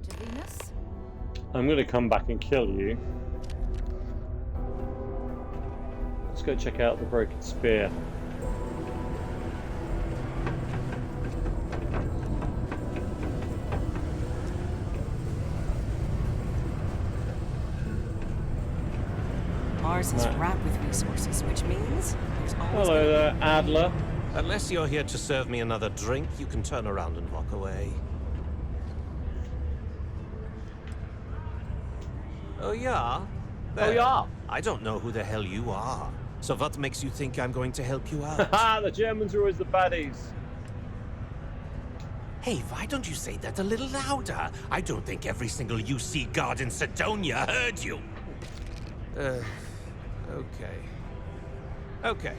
To Venus? I'm gonna come back and kill you. Let's go check out the Broken Spear. Mars is wrapped with resources, which means there's always Hello there, Adler. Unless you're here to serve me another drink, you can turn around and walk away. Oh yeah? Oh yeah? I don't know who the hell you are. So what makes you think I'm going to help you out? Haha, the Germans are always the baddies. Hey, why don't you say that a little louder? I don't think every single UC guard in Sidonia heard you. Okay. Okay.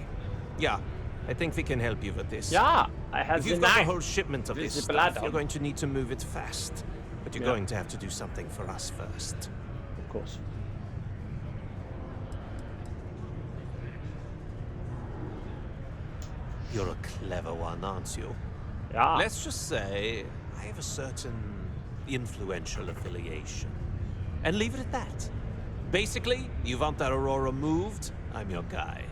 Yeah, I think we can help you with this. Yeah, I have If you've the got a knife. whole shipment of this This is stuff, blood. you're going to need to move it fast. But you're going to have to do something for us first. Of course. You're a clever one, aren't you? Yeah. Let's just say I have a certain influential affiliation. And leave it at that. Basically, you want that Aurora moved, I'm your guy.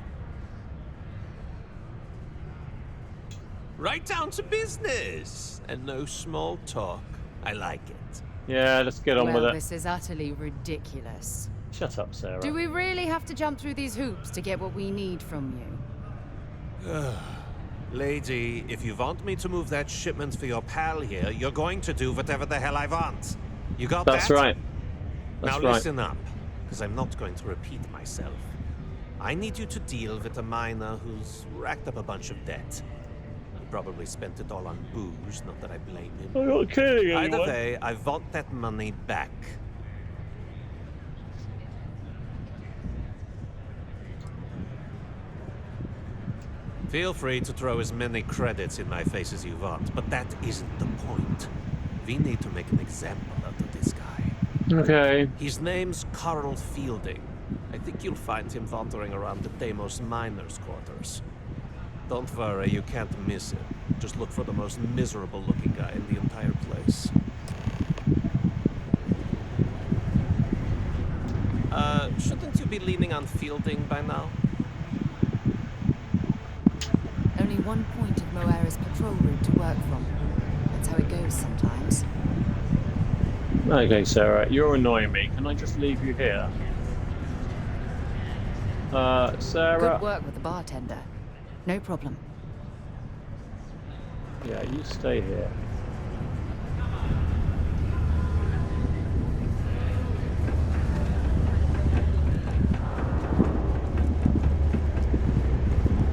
Right down to business! And no small talk. I like it. Yeah, let's get on with it. This is utterly ridiculous. Shut up, Sarah. Do we really have to jump through these hoops to get what we need from you? Lady, if you want me to move that shipment for your pal here, you're going to do whatever the hell I want. You got that? That's right. That's now right. listen up, because I'm not going to repeat myself. I need you to deal with a miner who's racked up a bunch of debt. He probably spent it all on booze, not that I blame him. I'm not kidding anyone. Either way, I want that money back. Feel free to throw as many credits in my face as you want, but that isn't the point. We need to make an example out of this guy. Okay. His name's Carl Fielding. I think you'll find him wandering around the Deimos miners' quarters. Don't worry, you can't miss him. Just look for the most miserable-looking guy in the entire place. Shouldn't you be leaning on Fielding by now? Only one point of Moira's patrol route to work from. That's how it goes sometimes. Okay, Sarah, you're annoying me. Can I just leave you here? Sarah. Good work with the bartender. No problem. Yeah, you stay here.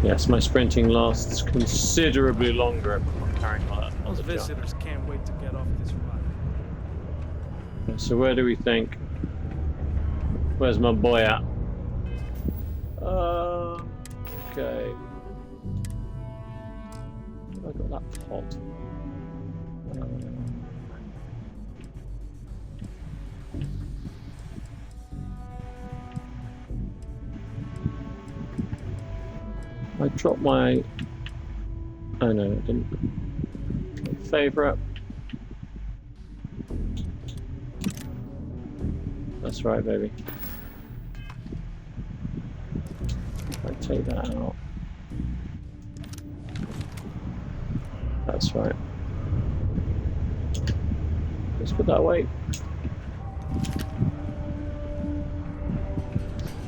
Yeah, guess my sprinting lasts considerably longer if I'm not carrying all that. Those visitors can't wait to get off this ride. So where do we think? Where's my boy at? Okay. Have I got that pot? I dropped my... Oh no, I didn't. Favorite. That's right, baby. I take that out. That's right. Let's put that away.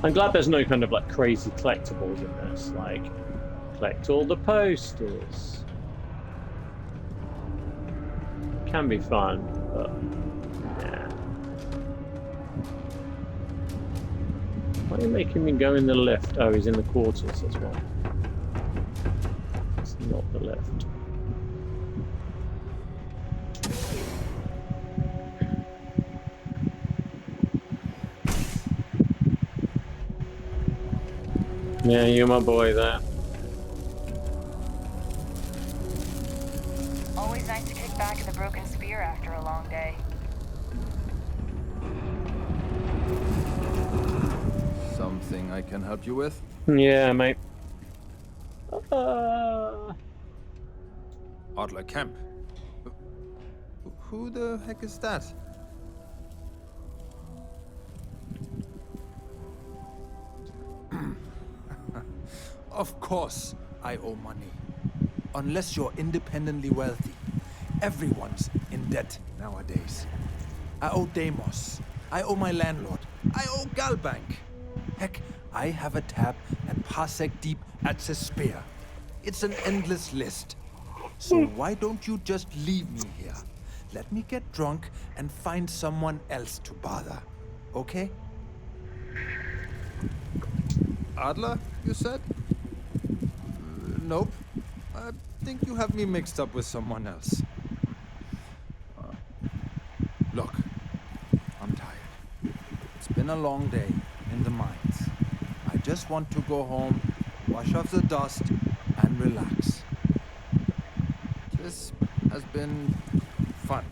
I'm glad there's no kind of like crazy collectibles in this, like collect all the posters. Can be fun, but yeah. Why are you making me go in the lift? Oh, he's in the quarters as well. It's not the lift. Yeah, you're my boy there. Always nice to kick back at the Broken Spear after a long day. Something I can help you with? Yeah, mate. Adler Kemp. Who the heck is that? Of course, I owe money. Unless you're independently wealthy. Everyone's in debt nowadays. I owe Deimos. I owe my landlord. I owe Galbank. Heck, I have a tab and parsec deep at the spear. It's an endless list. So why don't you just leave me here? Let me get drunk and find someone else to bother. Okay? Adler, you said? Nope. I think you have me mixed up with someone else. Look, I'm tired. It's been a long day in the mines. I just want to go home, wash off the dust, and relax. This has been fun.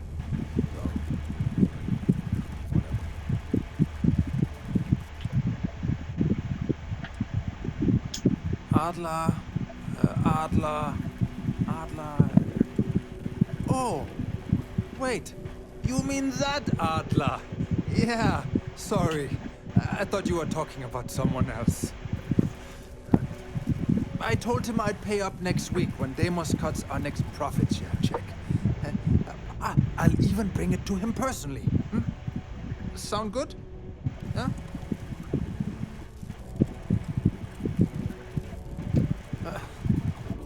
Adler. Oh, wait. You mean that Adler? Yeah, sorry. I thought you were talking about someone else. I told him I'd pay up next week when Deimos cuts our next profit share check. I'll even bring it to him personally. Sound good? Yeah?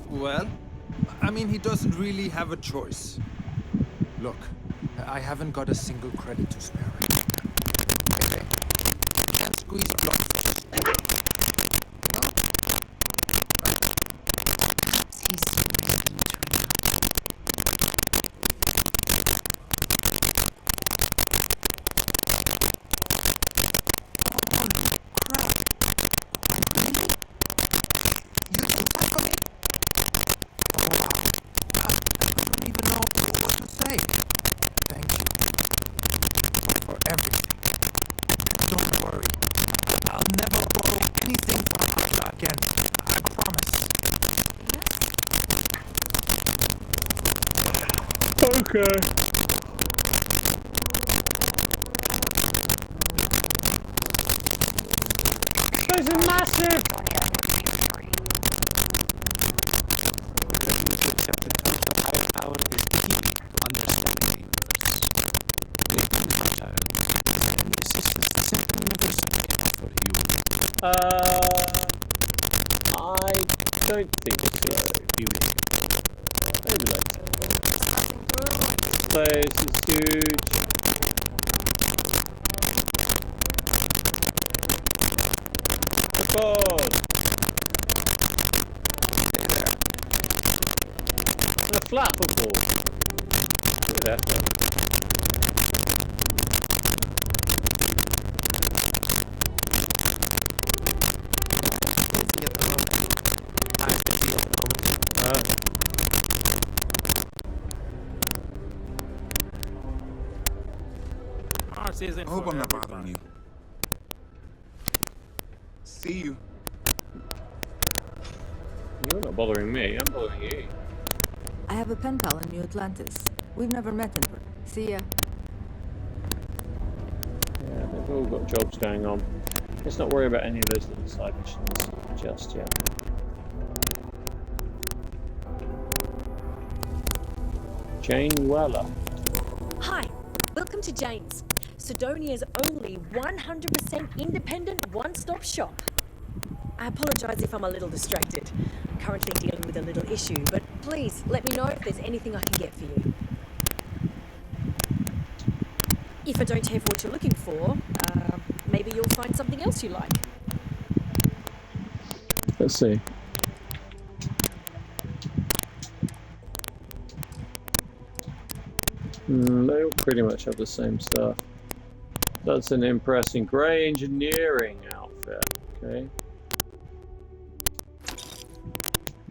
Well, I mean, he doesn't really have a choice. Look, I haven't got a single credit to spare. Can't squeeze blocks. Okay. This is massive! I don't think so. Maybe like place is huge. Oh God. flat football. Good effort. Mars isn't I hope for I'm not everybody. bothering you. See you. You're not bothering me, I'm bothering you. I have a pen pal in New Atlantis. We've never met in person. See ya. Yeah, they've all got jobs going on. Let's not worry about any of those little side missions just yet. Jane Weller. Hi, welcome to Jane's, Sidonia's only 100% independent one-stop shop. I apologize if I'm a little distracted. I'm currently dealing with a little issue, but please let me know if there's anything I can get for you. If I don't have what you're looking for, maybe you'll find something else you like. Let's see. They all pretty much have the same stuff. That's an impressive grey engineering outfit. Okay.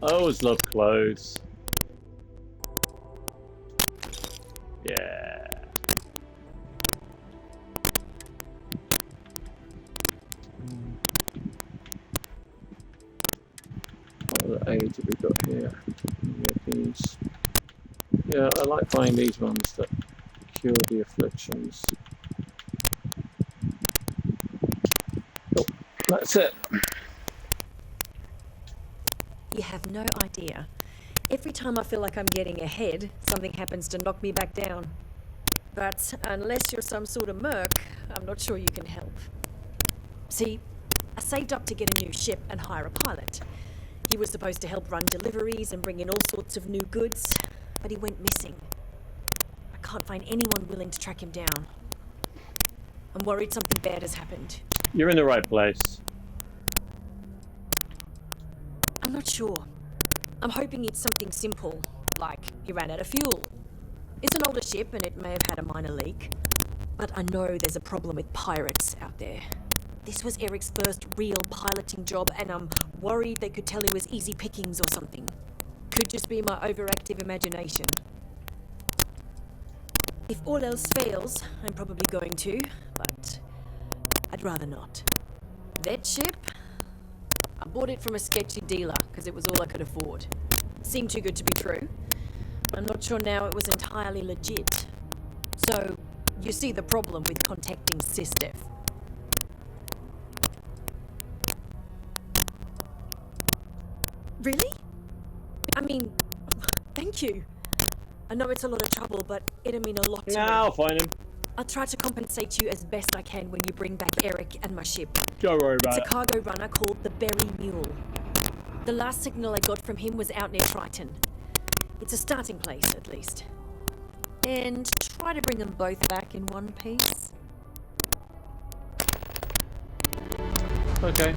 I always love clothes. Yeah. What other aids have we got here? These. Yeah, I like finding these ones that cure the afflictions. Oh, that's it. You have no idea. Every time I feel like I'm getting ahead, something happens to knock me back down. But unless you're some sort of merc, I'm not sure you can help. See, I saved up to get a new ship and hire a pilot. He was supposed to help run deliveries and bring in all sorts of new goods, but he went missing. I can't find anyone willing to track him down. I'm worried something bad has happened. You're in the right place. I'm not sure. I'm hoping it's something simple, like he ran out of fuel. It's an older ship and it may have had a minor leak. But I know there's a problem with pirates out there. This was Eric's first real piloting job and I'm worried they could tell he was easy pickings or something. Could just be my overactive imagination. If all else fails, I'm probably going to, but I'd rather not. That ship? I bought it from a sketchy dealer because it was all I could afford. Seemed too good to be true. I'm not sure now it was entirely legit. So, you see the problem with contacting SysDev. Really? I mean, thank you. I know it's a lot of trouble, but it'll mean a lot to me. I'll find him. I'll try to compensate you as best I can when you bring back Eric and my ship. Don't worry about It's it. a cargo runner called the Berry Mule. The last signal I got from him was out near Triton. It's a starting place, at least. And try to bring them both back in one piece. Okay.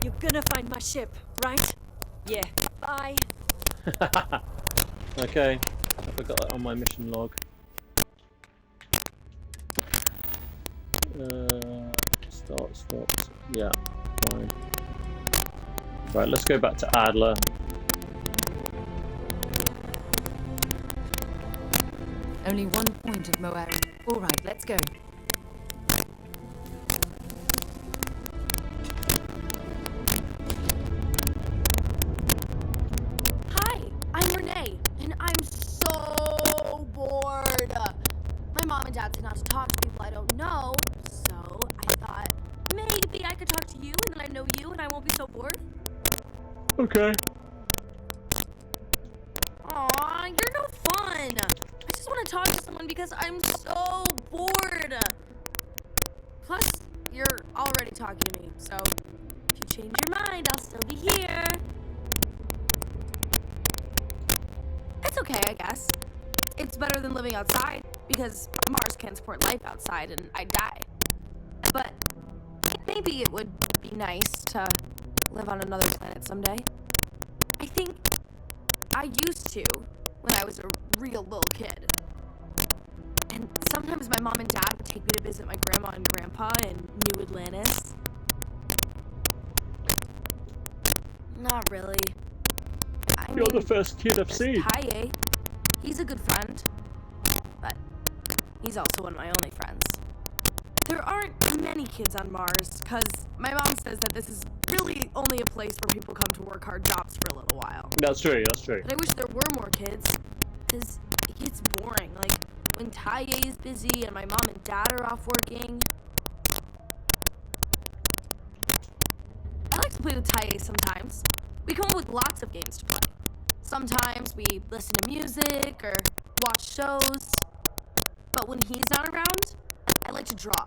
You're gonna find my ship, right? Yeah. Bye. Okay. I forgot that on my mission log. Stop. Yeah, fine. Right, let's go back to Adler. Only one point of Moab. All right, let's go. Hi, I'm Renee, and I'm so bored. My mom and dad said not to talk to people I don't know, so I thought maybe I could talk to you, and then I know you, and I won't be so bored. Okay. Aw, you're no fun. I just want to talk to someone because I'm so bored. Plus, you're already talking to me, so if you change your mind, I'll still be here. It's okay, I guess. It's better than living outside, because Mars can't support life outside and I'd die. But maybe it would be nice to live on another planet someday. I think I used to when I was a real little kid. And sometimes my mom and dad would take me to visit my grandma and grandpa in New Atlantis. Not really. You're the first kid I've seen. Taye, he's a good friend. But he's also one of my only friends. There aren't many kids on Mars, because my mom says that this is really only a place where people come to work hard jobs for a little while. That's true, that's true. But I wish there were more kids, because it gets boring. Like, when Taye is busy and my mom and dad are off working. I like to play with Taye sometimes. We come up with lots of games to play. Sometimes we listen to music or watch shows. But when he's not around, I like to draw.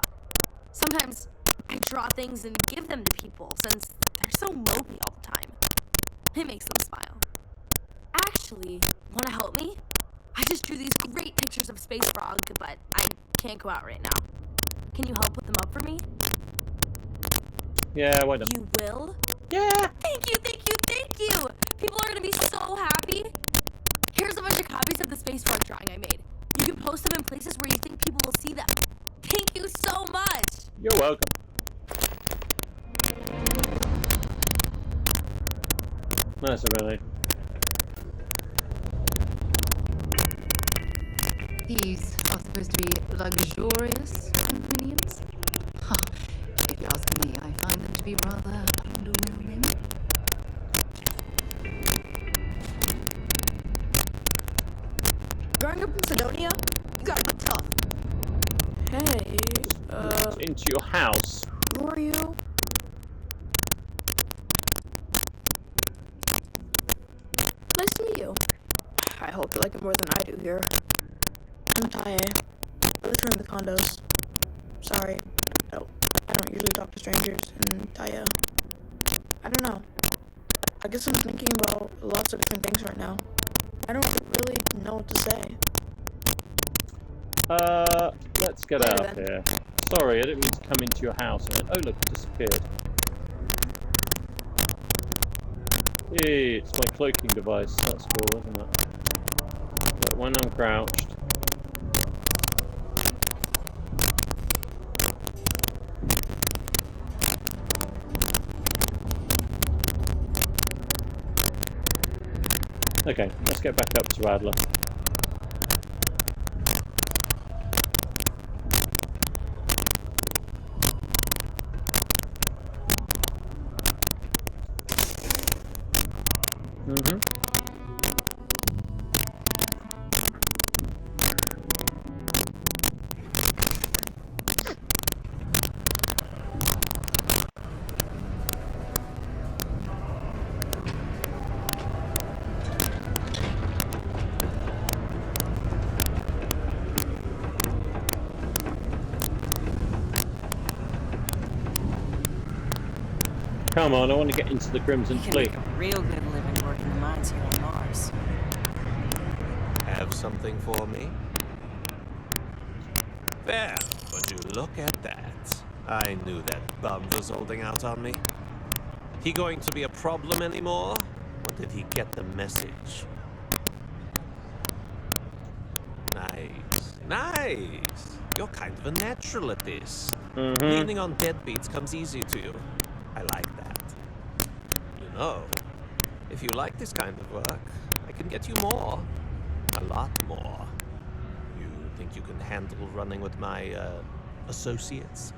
Sometimes I draw things and give them to people since they're so mopey all the time. It makes them smile. Actually, want to help me? I just drew these great pictures of Space Frog, but I can't go out right now. Can you help put them up for me? Yeah, why not? You will? Yeah! Thank you, thank you, thank you! People are gonna be so happy. Here's a bunch of copies of the Space Frog drawing I made. You can post them in places where you think people will see them. Thank you so much! You're welcome. Nice, really. These are supposed to be luxurious condominiums? Huh. If you ask me, I find them to be rather underwhelming. Growing up in Sidonia, you gotta be tough. Hey, Into your house. who are you? Nice to meet you. I hope you like it more than I do here. I'm Taye. I live here in the condos. Sorry, I don't usually talk to strangers, and Taye, I don't know. I guess I'm thinking about lots of different things right now. I don't really know what to say. Let's get out of here. Sorry, I didn't mean to come into your house. Oh, look, it disappeared. Hey, it's my cloaking device. That's cool, isn't it? But when I'm crouched. Okay, let's get back up to Adler. Come on, I want to get into the Crimson You can Fleet. make a real good living working the mines here on Mars. Have something for me? Well, would you look at that? I knew that bum was holding out on me. He going to be a problem anymore? Or did he get the message? Nice. Nice! You're kind of a natural at this. Leaning on deadbeats comes easy to you. I like that. You know, if you like this kind of work, I can get you more. A lot more. You think you can handle running with my, associates?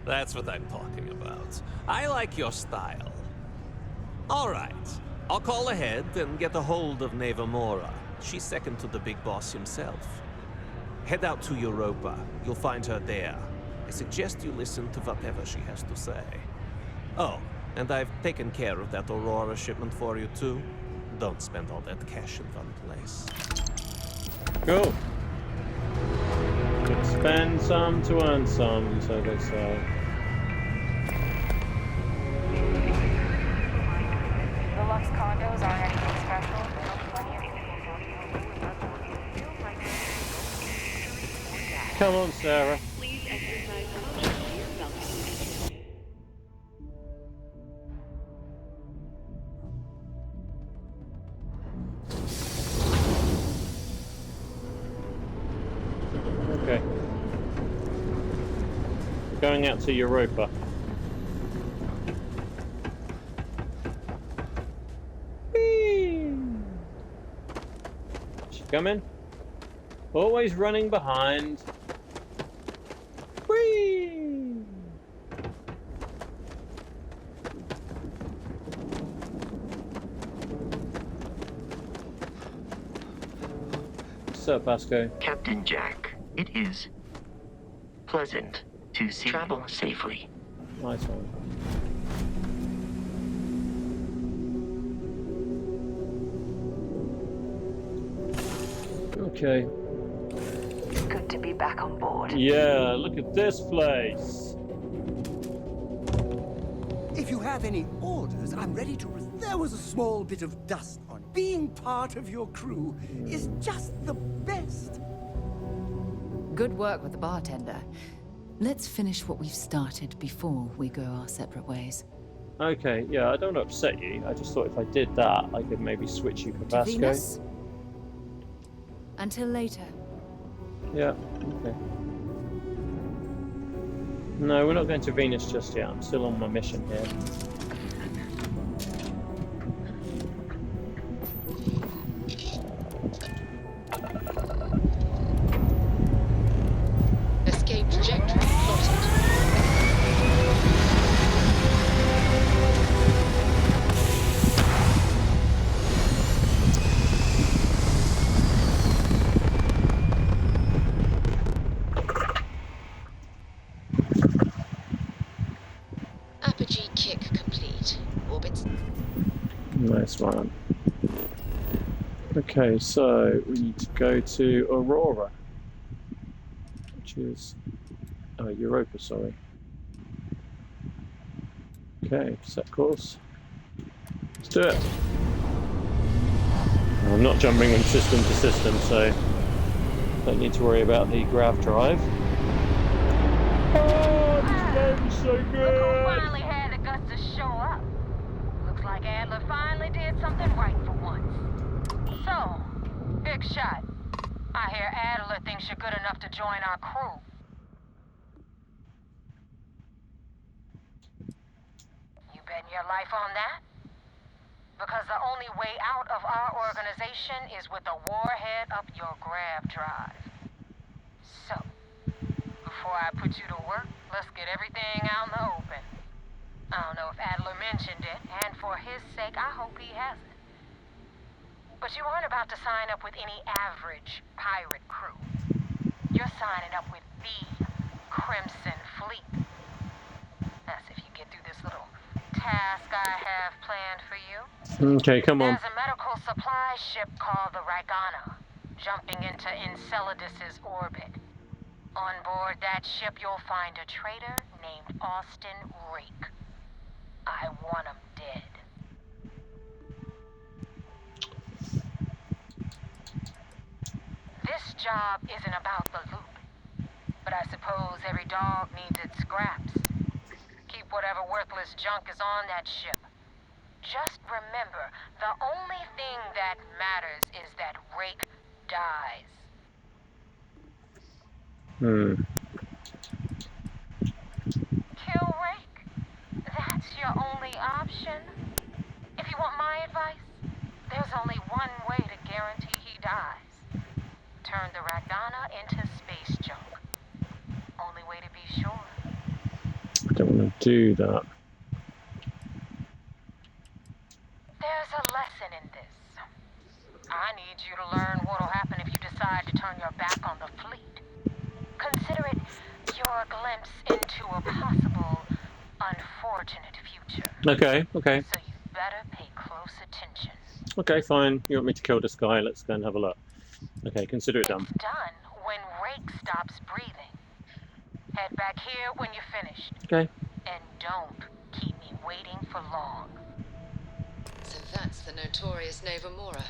That's what I'm talking about. I like your style. All right. I'll call ahead and get a hold of Neva Mora. She's second to the big boss himself. Head out to Europa. You'll find her there. I suggest you listen to whatever she has to say. Oh, and I've taken care of that Aurora shipment for you too. Don't spend all that cash in one place. Cool. Could spend some to earn some, so they say. The Lux condos aren't anything special. Come on, Sarah. going out to Europa. Whee! She coming? Always running behind. Whee! What's up, Pasco? Captain Jack, it is pleasant to see travel safely. Nice one. Okay. Good to be back on board. Yeah, look at this place. If you have any orders, I'm ready to... There was a small bit of dust on it. Being part of your crew is just the best. Good work with the bartender. Let's finish what we've started before we go our separate ways. Okay, yeah, I don't want to upset you. I just thought if I did that, I could maybe switch you for To Pasco. Venus? Until later. Yeah, okay. No, we're not going to Venus just yet. I'm still on my mission here. Escape trajectory plotted. Apogee kick complete. Orbits. Nice one. Okay, so we need to go to Aurora, which is Europa, sorry. Okay, set course. Let's do it. I'm not jumping from system to system, so don't need to worry about the grav drive. Oh, this game's so good! Look who finally had the guts to show up. Looks like Adler finally did something right for once. So, big shot. I hear Adler thinks you're good enough to join our crew. You betting your life on that? Because the only way out of our organization is with a warhead up your grav drive. So, before I put you to work, let's get everything out in the open. I don't know if Adler mentioned it, and for his sake, I hope he hasn't. But you aren't about to sign up with any average pirate crew. You're signing up with the Crimson Fleet. That's if you get through this little task I have planned for you. Okay, come on. There's a medical supply ship called the Ragana, jumping into Enceladus's orbit. On board that ship, you'll find a traitor named Austin Rake. I want him dead. This job isn't about the loot, but I suppose every dog needs its scraps. Keep whatever worthless junk is on that ship. Just remember, the only thing that matters is that Rake dies. Kill Rake. That's your only option. If you want my advice, there's only one way to guarantee he dies. Turn the Ragana into space junk. Only way to be sure. I don't want to do that. There's a lesson in this. I need you to learn what'll happen if you decide to turn your back on the fleet. Consider it your glimpse into a possible unfortunate future. Okay, okay. So you better pay close attention. Okay, fine. You want me to kill this guy? Let's go and have a look. Okay, consider it done. It's done when Rake stops breathing. Head back here when you're finished. Okay. And don't keep me waiting for long. So that's the notorious Nova Mora.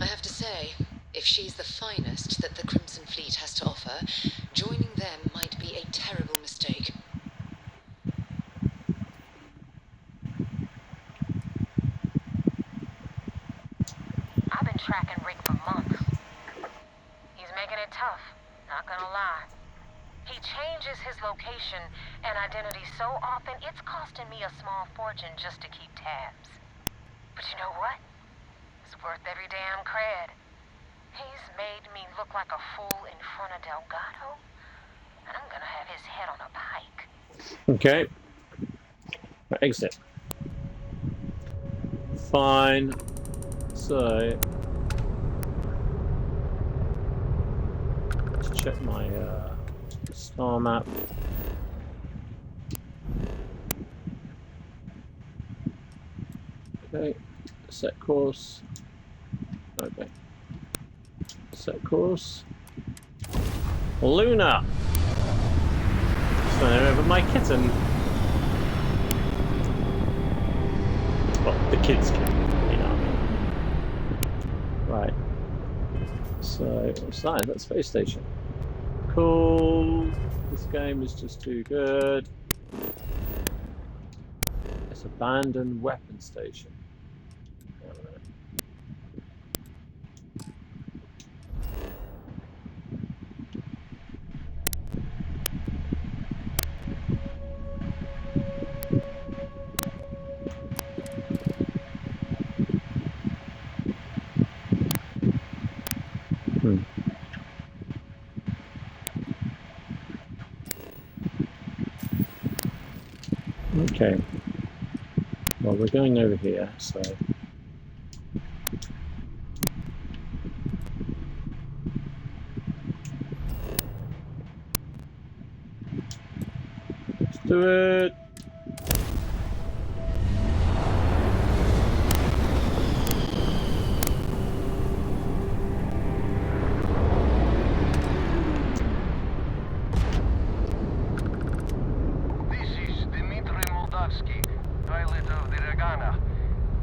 I have to say, if she's the finest that the Crimson Fleet has to offer, joining them might be a terrible mistake. I've been tracking Rick for months. He's making it tough, not gonna lie. He changes his location and identity so often, it's costing me a small fortune just to keep tabs. But you know what? It's worth every damn cred. He's made me look like a fool in front of Delgado, and I'm gonna have his head on a pike. Okay. Right, exit. Fine. So let's check my star map. Okay. Set course. Okay. Set course. Luna. Swing over my kitten. Well, the kids can, you know. Right. So, what's that? That's space station. Cool. This game is just too good. It's abandoned weapon station. Okay. Well, we're going over here, so. Let's do it. Pilot of the Regana.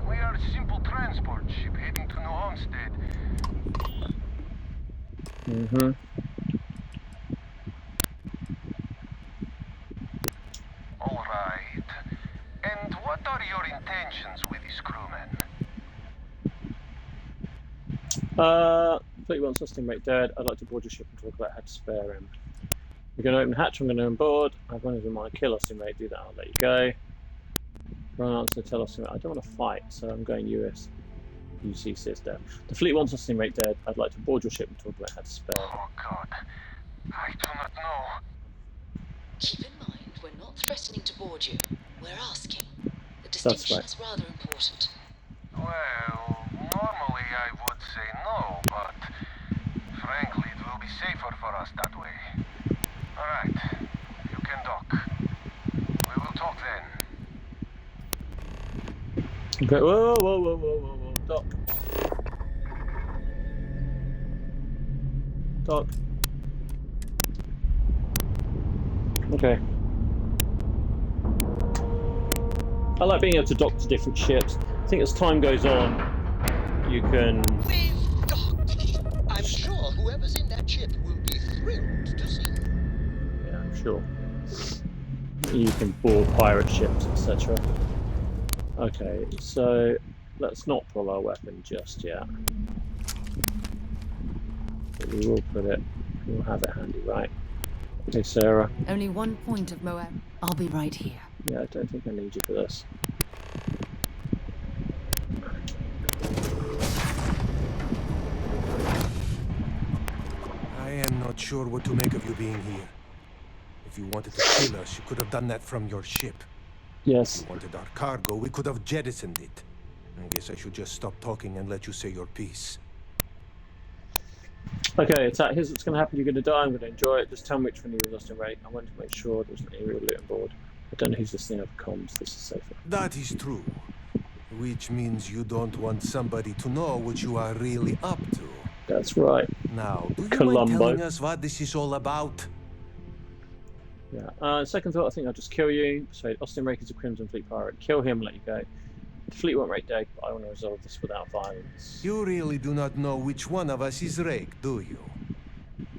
We are a simple transport ship heading to New Homestead. All right. And what are your intentions with this crewman? Fleet wants Austin Mate dead. I'd like to board your ship and talk about how to spare him. We're going to open the hatch. I'm going to board. I've wanted to mind kill Austin Mate. Do that. I'll let you go. Run answer. Tell Austin Mate I don't want to fight, so I'm going US. UC says dead. The fleet wants Austin Mate dead. I'd like to board your ship and talk about how to spare him. Oh God, I do not know. Keep in mind, we're not threatening to board you. We're asking. The distinction is rather important. Well, normally I would say no, but frankly, it will be safer for us that way. All right, you can dock. We will talk then. Okay, whoa, dock. Dock. Okay. I like being able to dock to different ships. I think as time goes on, you can... We've docked. I'm sure whoever's in that ship will be thrilled to see you. Yeah, I'm sure. You can board pirate ships, etc. Okay, so let's not pull our weapon just yet. But we will put it, we'll have it handy, right? Okay, Sarah. Only one point of Moab. I'll be right here. Yeah, I don't think I need you for this. I am not sure what to make of you being here. If you wanted to kill us, you could have done that from your ship. Yes. If you wanted our cargo, we could have jettisoned it. I guess I should just stop talking and let you say your piece. Okay, here's what's going to happen. You're going to die. I'm going to enjoy it. Just tell me which one you were lost in rate. I want to make sure there's any real loot on board. I don't know who's listening over comms. This is safer. That is true. Which means you don't want somebody to know what you are really up to. That's right. Now, do you Columbo. mind telling us what this is all about? Yeah. Second thought, I think I'll just kill you. So Austin Rake is a Crimson Fleet pirate. Kill him, let you go. The fleet won't rate dead, but I want to resolve this without violence. You really do not know which one of us is Rake, do you?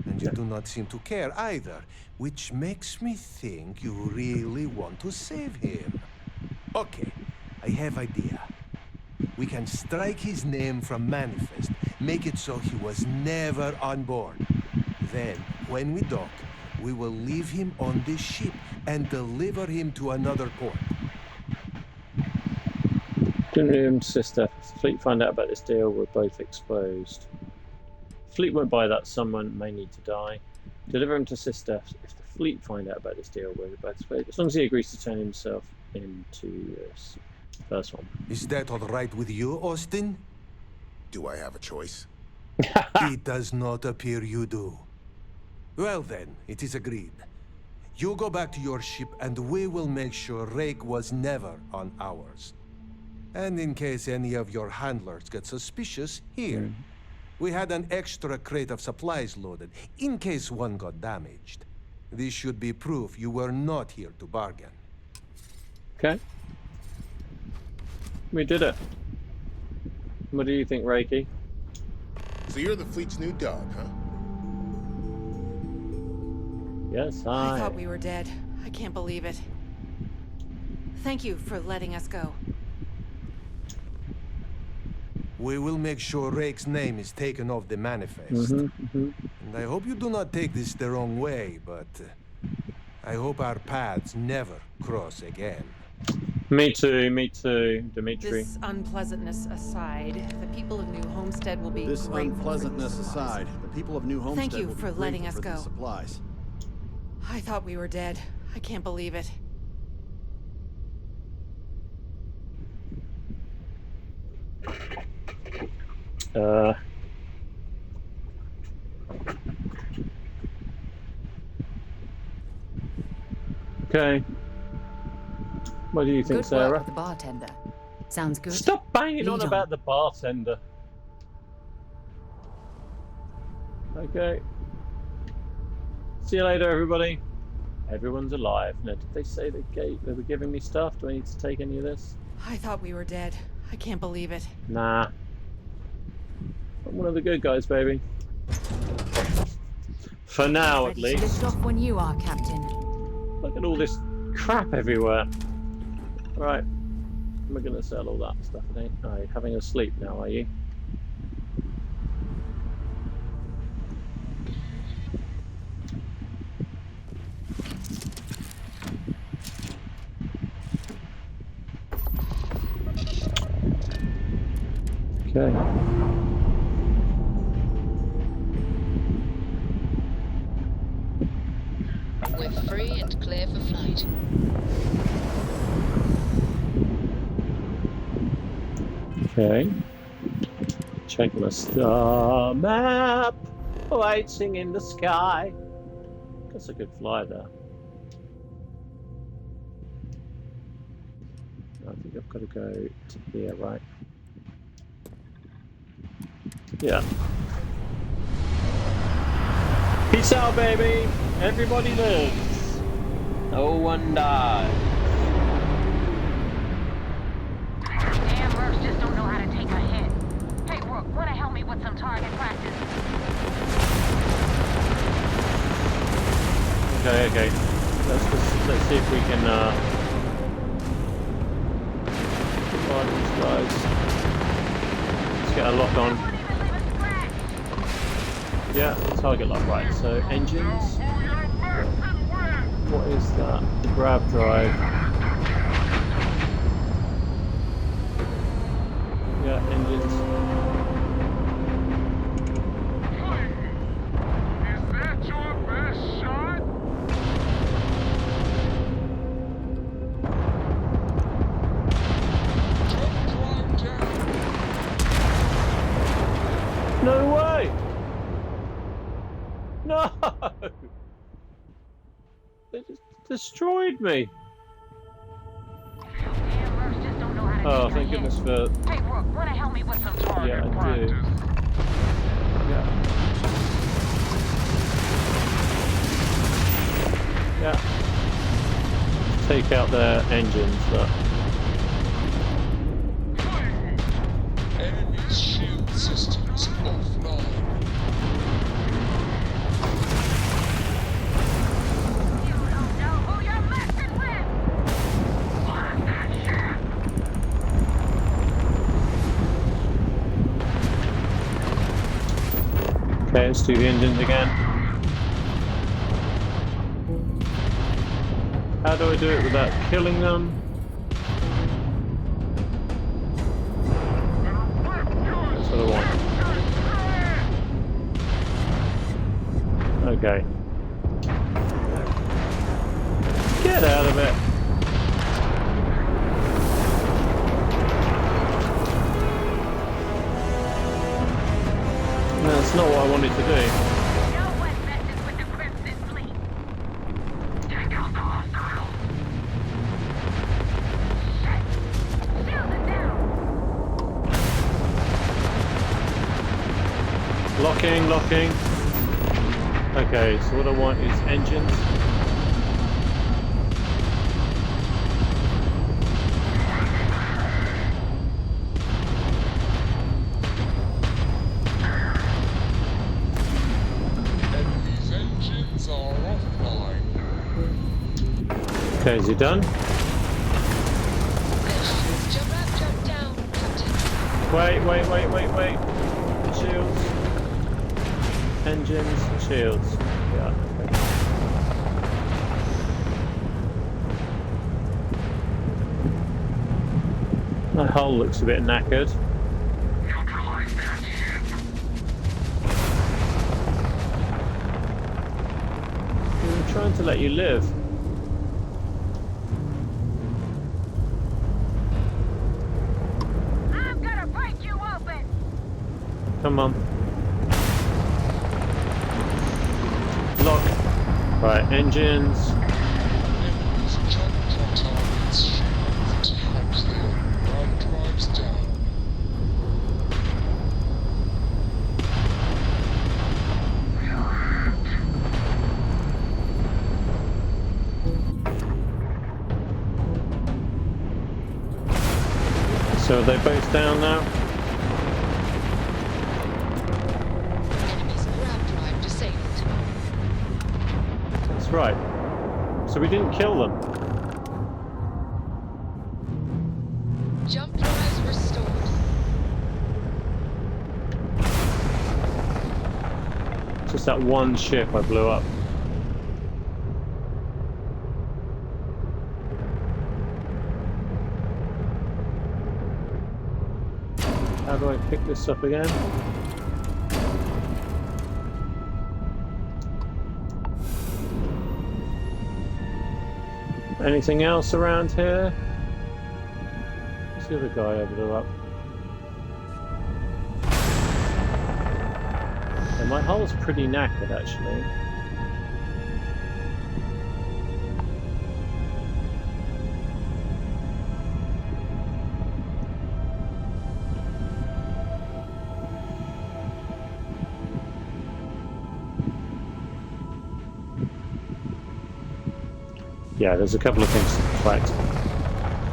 And you do not seem to care either, which makes me think you really want to save him. Okay, I have idea. We can strike his name from Manifest, make it so he was never on board. Then, when we dock, we will leave him on this ship and deliver him to another port. Sister. If the fleet find out about this deal, we're both exposed. Fleet won't buy that. Someone may need to die. Deliver him to Sister. If the fleet find out about this deal, we're both exposed. As long as he agrees to turn himself into this first one. Is that all right with you, Austin? Do I have a choice? It does not appear you do. Well then, it is agreed. You go back to your ship and we will make sure Rake was never on ours. And in case any of your handlers get suspicious, here. We had an extra crate of supplies loaded, in case one got damaged. This should be proof you were not here to bargain. Okay. We did it. What do you think, Reiki? So you're the fleet's new dog, huh? Yes, I thought we were dead. I can't believe it. Thank you for letting us go. We will make sure Rake's name is taken off the manifest. And I hope you do not take this the wrong way, but I hope our paths never cross again. Me too, Dimitri. This unpleasantness aside, the people of New Homestead will be This grateful unpleasantness for these aside, the people of New Homestead Thank you will be for letting grateful us for these go. supplies. I thought we were dead. I can't believe it. Okay. What do you think, Good Sarah? work with the bartender. Sounds good. Stop banging on Lead about the bartender. Okay. See you later, everybody. Everyone's alive. Now, did they say they were giving me stuff? Do I need to take any of this? I thought we were dead. I can't believe it. Nah. I'm one of the good guys, baby. For now, at Ready least. to lift off when you are, Captain. Look at all this crap everywhere. Right. We're gonna sell all that stuff, I think. Oh, you're having a sleep now, are you? Okay. We're free and clear for flight. Okay. Check the star map. Waiting in the sky. That's a good fly there. I think I've got to go to here, right? Yeah. Peace out, baby. Everybody lives. No one dies. Damn mercs just don't know how to take a hit. Hey, Rook, wanna help me with some target practice? Okay. Let's see if we can find these guys. Let's get a lock on. Yeah, target lock, right. So engines. What is that? The grab drive. Yeah, engines. Is that your best shot? No way! No! They just destroyed me. Oh, thank goodness for... Hey, Rook, wanna help me with some target Yeah, I do. practice? Yeah. Take out their engines, but... Enemy shield systems offline. Okay, let's do the engines again. How do I do it without killing them? That's what I want. Okay. Get out of it. No, that's not what I wanted to do. Locking. Okay, so what I want is engines. These engines are offline. Okay, is he done? Jump down, Captain. Wait. Shields. Engines, shields. Yeah, okay. My hull looks a bit knackered. I'm trying to let you live. I'm gonna break you open! Come on. Lock. Right, engines. Enemies jump on target's shield. How clear. Run drives down. So are they both down now? Enemy's grab drive disabled. That's right. So we didn't kill them. Jump drives restored. Just that one ship I blew up. How do I pick this up again? Anything else around here? What's the other guy I blew up? Yeah, my hull's pretty knackered actually. Yeah, there's a couple of things to collect.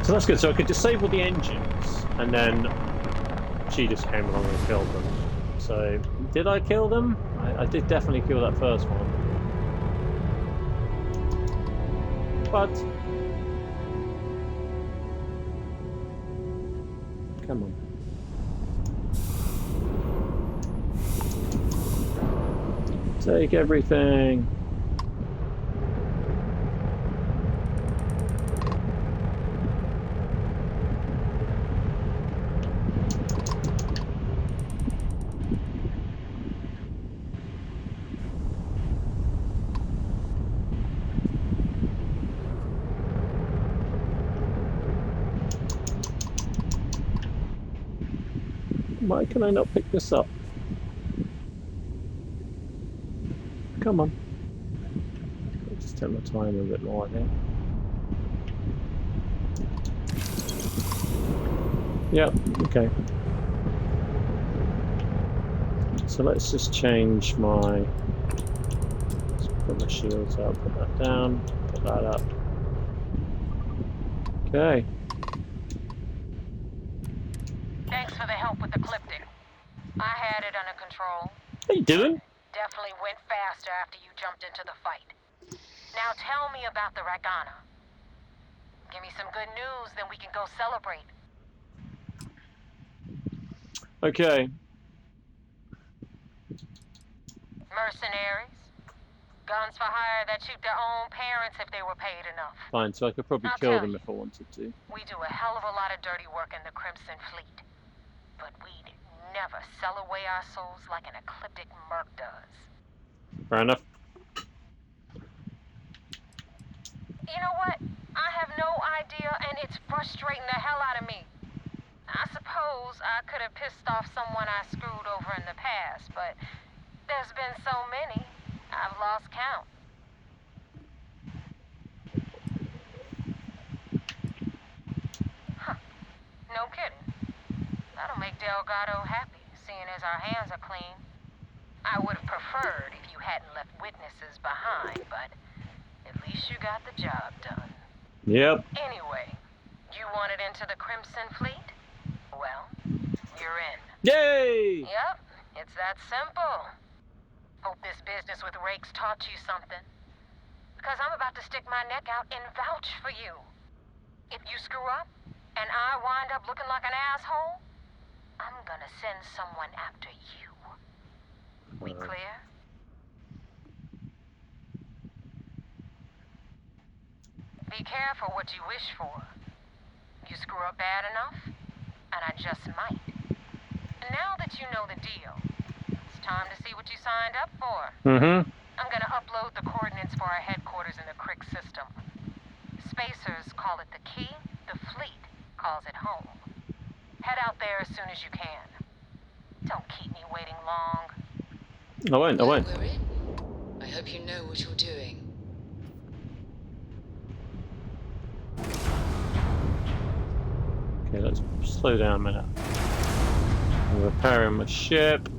So that's good. So I could disable the engines, and then she just came along and killed them. So, did I kill them? I did definitely kill that first one. But... come on. Take everything. Why can I not pick this up? Come on. I'll just take my time a bit more, I think. Yep, okay. So let's just change my... let's put my shields up, put that down, put that up. Okay. Thanks for the help with the Cliptic. I had it under control. How you doing? Definitely went faster after you jumped into the fight. Now tell me about the Ragana. Give me some good news, then we can go celebrate. Okay. Mercenaries? Guns for hire that shoot their own parents if they were paid enough. Fine, so I could probably I'll kill tell them you. if I wanted to. We do a hell of a lot of dirty work in the Crimson Fleet. But we'd never sell away our souls like an ecliptic merc does. Fair enough. You know what? I have no idea, and it's frustrating the hell out of me. I suppose I could have pissed off someone I screwed over in the past, but there's been so many, I've lost count. Huh. No kidding. That'll make Delgado happy, seeing as our hands are clean. I would have preferred if you hadn't left witnesses behind, but at least you got the job done. Yep. Anyway, you wanted into the Crimson Fleet? Well, you're in. Yay! Yep, it's that simple. Hope this business with Rake's taught you something. Because I'm about to stick my neck out and vouch for you. If you screw up, and I wind up looking like an asshole, I'm gonna send someone after you. We clear? Be careful what you wish for. You screw up bad enough, and I just might. And now that you know the deal, it's time to see what you signed up for. Mm-hmm. I'm gonna upload the coordinates for our headquarters in the Crick system. Spacers call it the key, the fleet calls it home. Head out there as soon as you can. Don't keep me waiting long. I won't. We're in. I hope you know what you're doing. Okay, let's slow down a minute. I'm repairing my ship.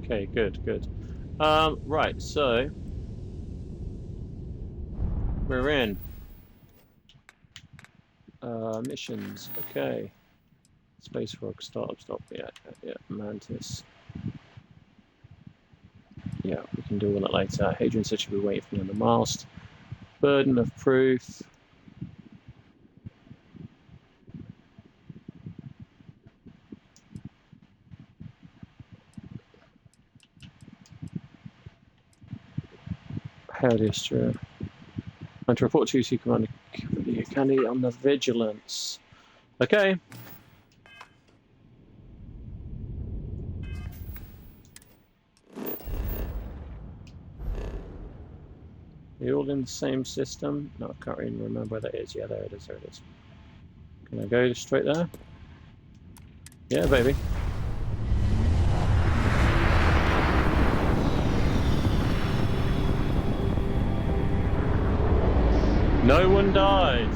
Okay, good. Right, so we're in. Missions. Okay. Space Frog, stop. Yeah. Mantis. Yeah, we can do all that later. Hadrian said she'll be waiting for me on the mast. Burden of proof. How history. And to report to UC Commander Candy on the Vigilance. Okay. Are you all in the same system? No, I can't even remember where that is. Yeah, there it is. Can I go straight there? Yeah, baby. No one died.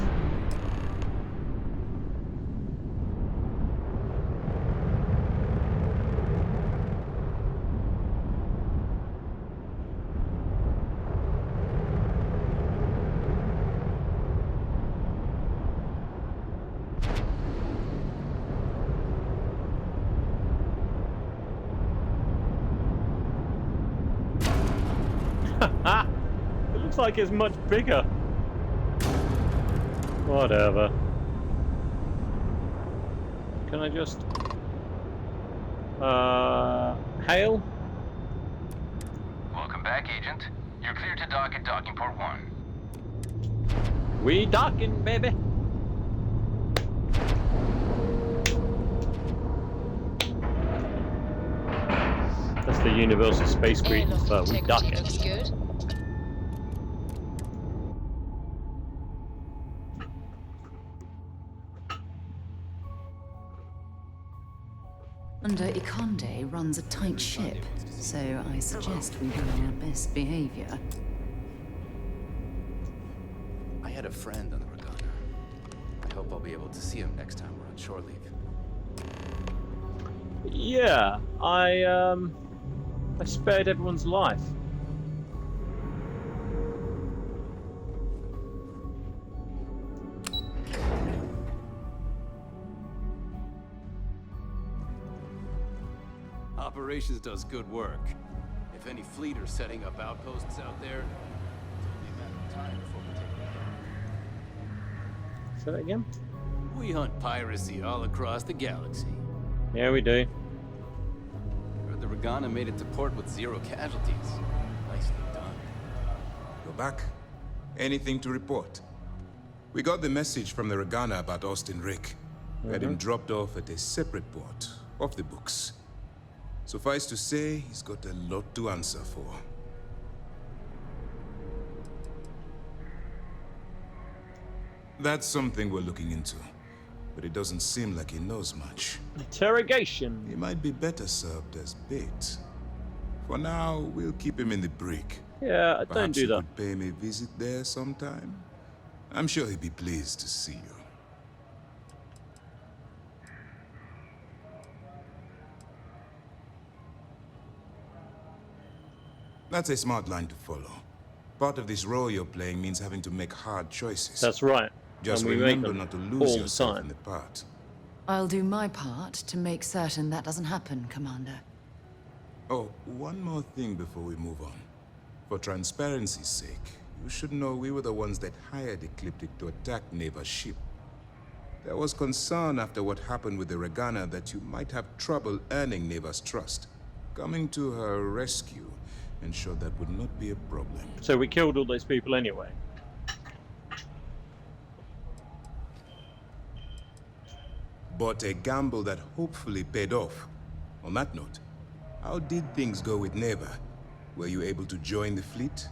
It looks like it's much bigger. Whatever. Can I just... hail? Welcome back, Agent. You're clear to dock at docking port 1. We docking, baby. That's the universal space greeting, but we docking. Looks good. Under Ikonde runs a tight ship, so I suggest we be on our best behavior. I had a friend on the Regana. I hope I'll be able to see him next time we're on shore leave. Yeah, I spared everyone's life. Operations does good work. If any fleet are setting up outposts out there, it's only a matter of time before we take them down. Say that again? We hunt piracy all across the galaxy. Yeah, we do. You're Heard the Regana made it to port with 0 casualties. Nicely done. Go back. Anything to report? We got the message from the Regana about Austin Rick. We had him dropped off at a separate port, off the books. Suffice to say, he's got a lot to answer for. That's something we're looking into, but it doesn't seem like he knows much. Interrogation. He might be better served as bait. For now, we'll keep him in the brig. Yeah, don't do that. Perhaps you could pay him a visit there sometime. I'm sure he'd be pleased to see you. That's a smart line to follow. Part of this role you're playing means having to make hard choices. That's right. Just And we make remember them not to all lose the yourself time. in the part. I'll do my part to make certain that doesn't happen, Commander. Oh, one more thing before we move on. For transparency's sake, you should know we were the ones that hired Ecliptic to attack Neva's ship. There was concern after what happened with the Regana that you might have trouble earning Neva's trust. Coming to her rescue ensured that would not be a problem. So we killed all those people anyway. But a gamble that hopefully paid off. On that note, how did things go with Neva? Were you able to join the fleet?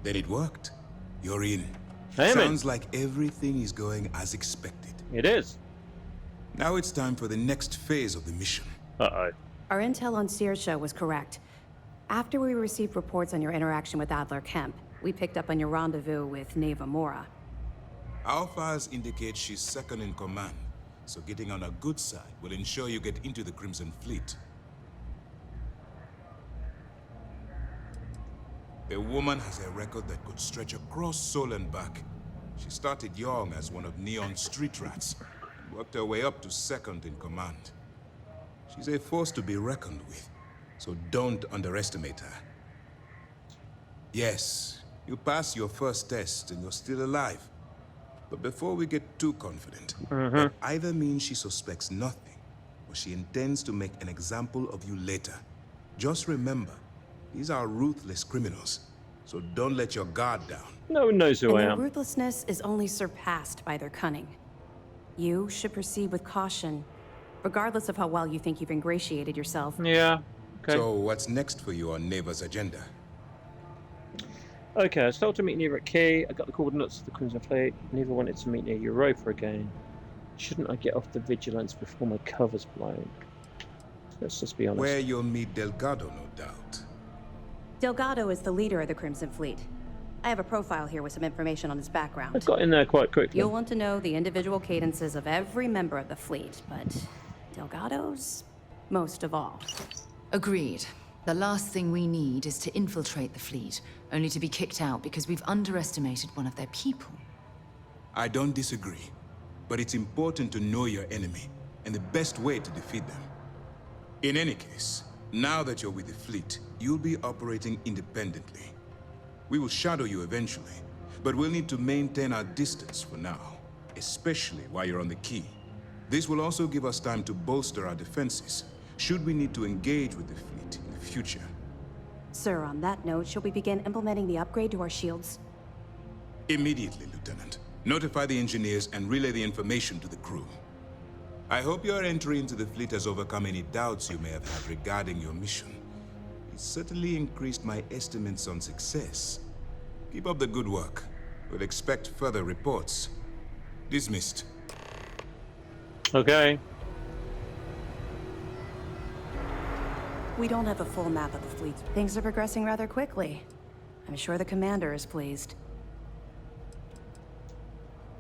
Then it worked. You're in. Sounds like everything is going as expected. It is. Now it's time for the next phase of the mission. Uh-oh. Our intel on Searsha was correct. After we received reports on your interaction with Adler Kemp, we picked up on your rendezvous with Neva Mora. Our files indicate she's second in command, so getting on her good side will ensure you get into the Crimson Fleet. The woman has a record that could stretch across Sol and back. She started young as one of Neon's street rats, and worked her way up to second in command. She's a force to be reckoned with, so don't underestimate her. Yes, you passed your first test and you're still alive. But before we get too confident, that either means she suspects nothing, or she intends to make an example of you later. Just remember, these are ruthless criminals, so don't let your guard down. No one knows who I Their am. ruthlessness is only surpassed by their cunning. You should proceed with caution, regardless of how well you think you've ingratiated yourself. Yeah, okay. So what's next for you on Neva's agenda? Okay, I started to meet Neva at Key. I got the coordinates of the Crimson Fleet. Neva wanted to meet near Europa again. Shouldn't I get off the Vigilance before my cover's blown? Let's just be honest. Where you'll meet Delgado, no doubt. Delgado is the leader of the Crimson Fleet. I have a profile here with some information on his background. I got in there quite quickly. You'll want to know the individual cadences of every member of the fleet, but Delgado's most of all. Agreed. The last thing we need is to infiltrate the fleet, only to be kicked out because we've underestimated one of their people. I don't disagree, but it's important to know your enemy and the best way to defeat them. In any case, now that you're with the fleet, you'll be operating independently. We will shadow you eventually, but we'll need to maintain our distance for now, especially while you're on the Key. This will also give us time to bolster our defenses, should we need to engage with the fleet in the future. Sir, on that note, shall we begin implementing the upgrade to our shields? Immediately, Lieutenant. Notify the engineers and relay the information to the crew. I hope your entry into the fleet has overcome any doubts you may have had regarding your mission. It certainly increased my estimates on success. Keep up the good work. We'll expect further reports. Dismissed. Okay. We don't have a full map of the fleet. Things are progressing rather quickly. I'm sure the commander is pleased.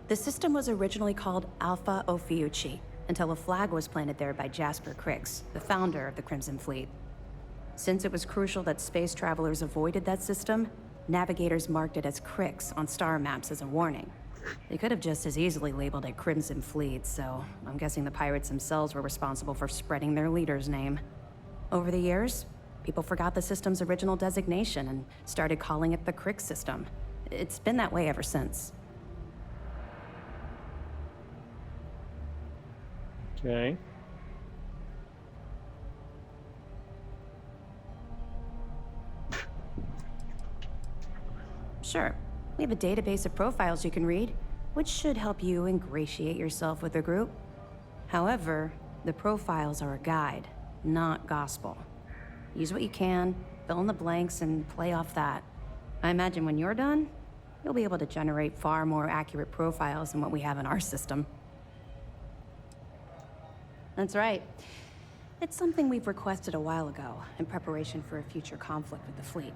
The system was originally called Alpha Ophiuchi, until a flag was planted there by Jasper Crix, the founder of the Crimson Fleet. Since it was crucial that space travelers avoided that system, navigators marked it as Crix on star maps as a warning. They could have just as easily labeled it Crimson Fleet, so I'm guessing the pirates themselves were responsible for spreading their leader's name. Over the years, people forgot the system's original designation and started calling it the Crix system. It's been that way ever since. Okay. Sure. We have a database of profiles you can read, which should help you ingratiate yourself with the group. However, the profiles are a guide, not gospel. Use what you can, fill in the blanks, and play off that. I imagine when you're done, you'll be able to generate far more accurate profiles than what we have in our system. That's right. It's something we've requested a while ago, in preparation for a future conflict with the fleet.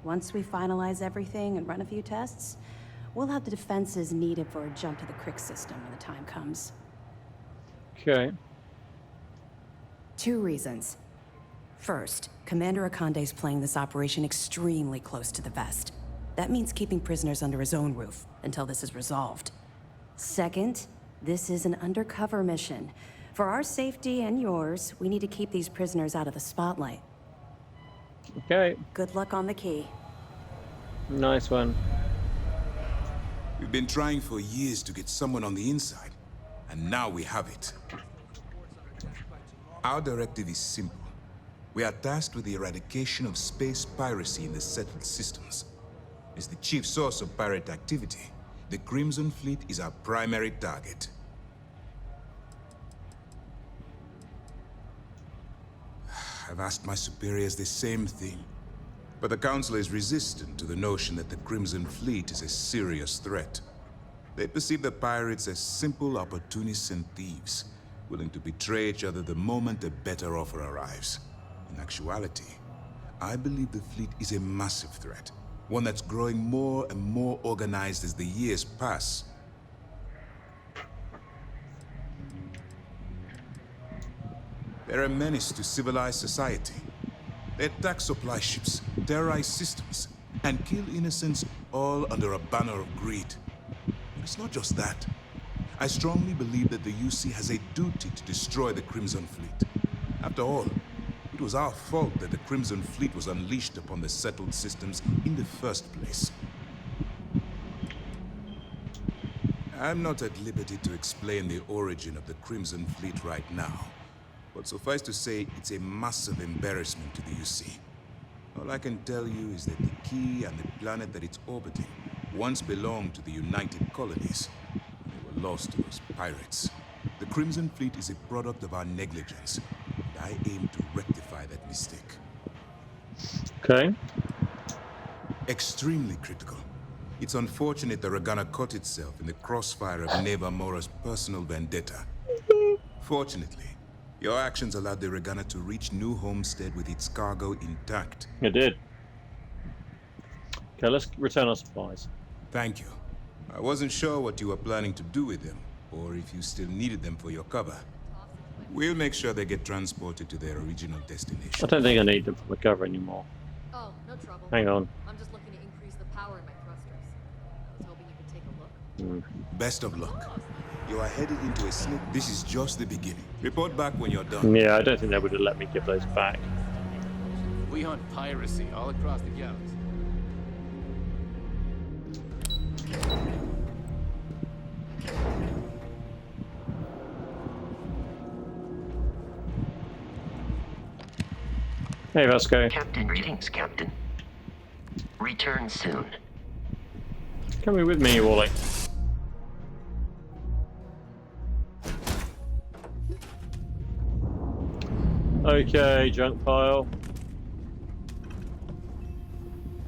Once we finalize everything and run a few tests, we'll have the defenses needed for a jump to the Crick system when the time comes. Okay. 2 reasons. First, Commander Akande's playing this operation extremely close to the vest. That means keeping prisoners under his own roof until this is resolved. Second, this is an undercover mission. For our safety and yours, we need to keep these prisoners out of the spotlight. Okay. Good luck on the key. Nice one. We've been trying for years to get someone on the inside, and now we have it. Our directive is simple. We are tasked with the eradication of space piracy in the settled systems. As the chief source of pirate activity, the Crimson Fleet is our primary target. I've asked my superiors the same thing, but the Council is resistant to the notion that the Crimson Fleet is a serious threat. They perceive the pirates as simple opportunists and thieves, willing to betray each other the moment a better offer arrives. In actuality, I believe the fleet is a massive threat, one that's growing more and more organized as the years pass. They're a menace to civilized society. They attack supply ships, terrorize systems, and kill innocents, all under a banner of greed. But it's not just that. I strongly believe that the UC has a duty to destroy the Crimson Fleet. After all, it was our fault that the Crimson Fleet was unleashed upon the settled systems in the first place. I'm not at liberty to explain the origin of the Crimson Fleet right now, but suffice to say, it's a massive embarrassment to the UC. All I can tell you is that the key and the planet that it's orbiting once belonged to the United Colonies. They were lost to those pirates. The Crimson Fleet is a product of our negligence, and I aim to rectify that mistake. Okay. Extremely critical. It's unfortunate that Regana caught itself in the crossfire of Neva Mora's personal vendetta. Fortunately, your actions allowed the Regana to reach New Homestead with its cargo intact. It did. Okay, let's return our supplies. Thank you. I wasn't sure what you were planning to do with them, or if you still needed them for your cover. We'll make sure they get transported to their original destination. I don't think I need them for the cover anymore. Oh, no trouble. Hang on. I'm just looking to increase the power in my thrusters. I was hoping you could take a look. Best of luck. You are headed into a slip. This is just the beginning. Report back when you're done. Yeah, I don't think they would have let me give those back. We hunt piracy all across the galaxy. Hey, Vasco. Captain, greetings, Captain. Return soon. Coming with me, Wally. Okay, junk pile.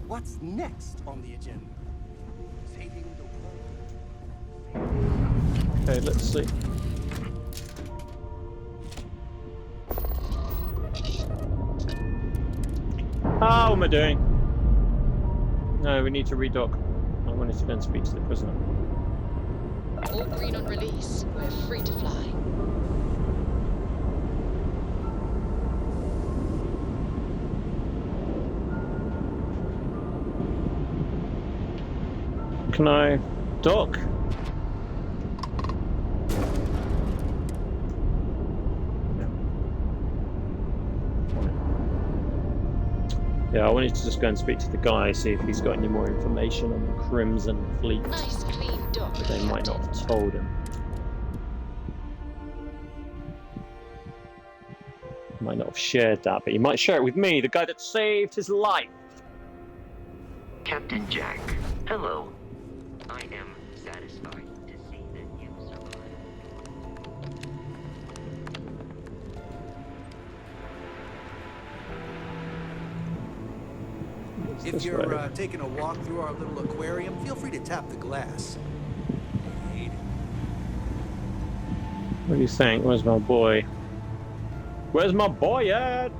What's next on the agenda? Saving the world. Okay, let's see. How am I doing? No, we need to redock. I wanted to go and speak to the prisoner. All green on release. We're free to fly. Can I dock? Yeah, I wanted to just go and speak to the guy, see if he's got any more information on the Crimson Fleet. Nice clean dock. But they might not have told him. Might not have shared that, but he might share it with me, the guy that saved his life. Captain Jack, hello. I am satisfied to see that you survived. If you're taking a walk through our little aquarium, feel free to tap the glass. What do you think? Where's my boy? Where's my boy at?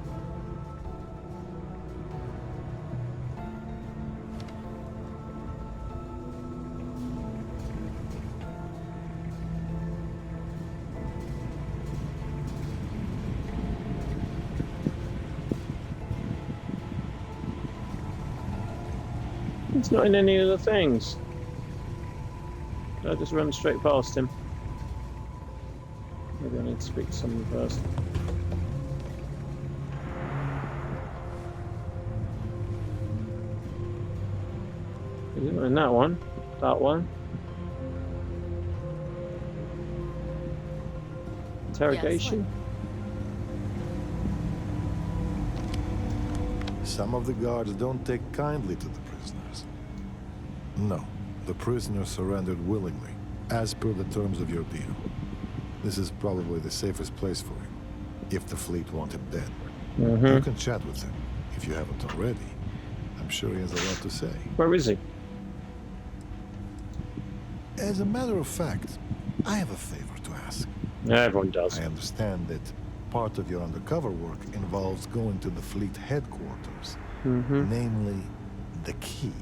It's not in any of the things. I just run straight past him. Maybe I need to speak to someone first. Is it in that one? That one? Interrogation? Some of the guards don't take kindly to the prisoners. No, the prisoners surrendered willingly, as per the terms of your deal. This is probably the safest place for him, if the fleet want him dead. You can chat with him, if you haven't already. I'm sure he has a lot to say. Where is he? As a matter of fact, I have a favor to ask. Everyone does. I understand that part of your undercover work involves going to the fleet headquarters, namely the key.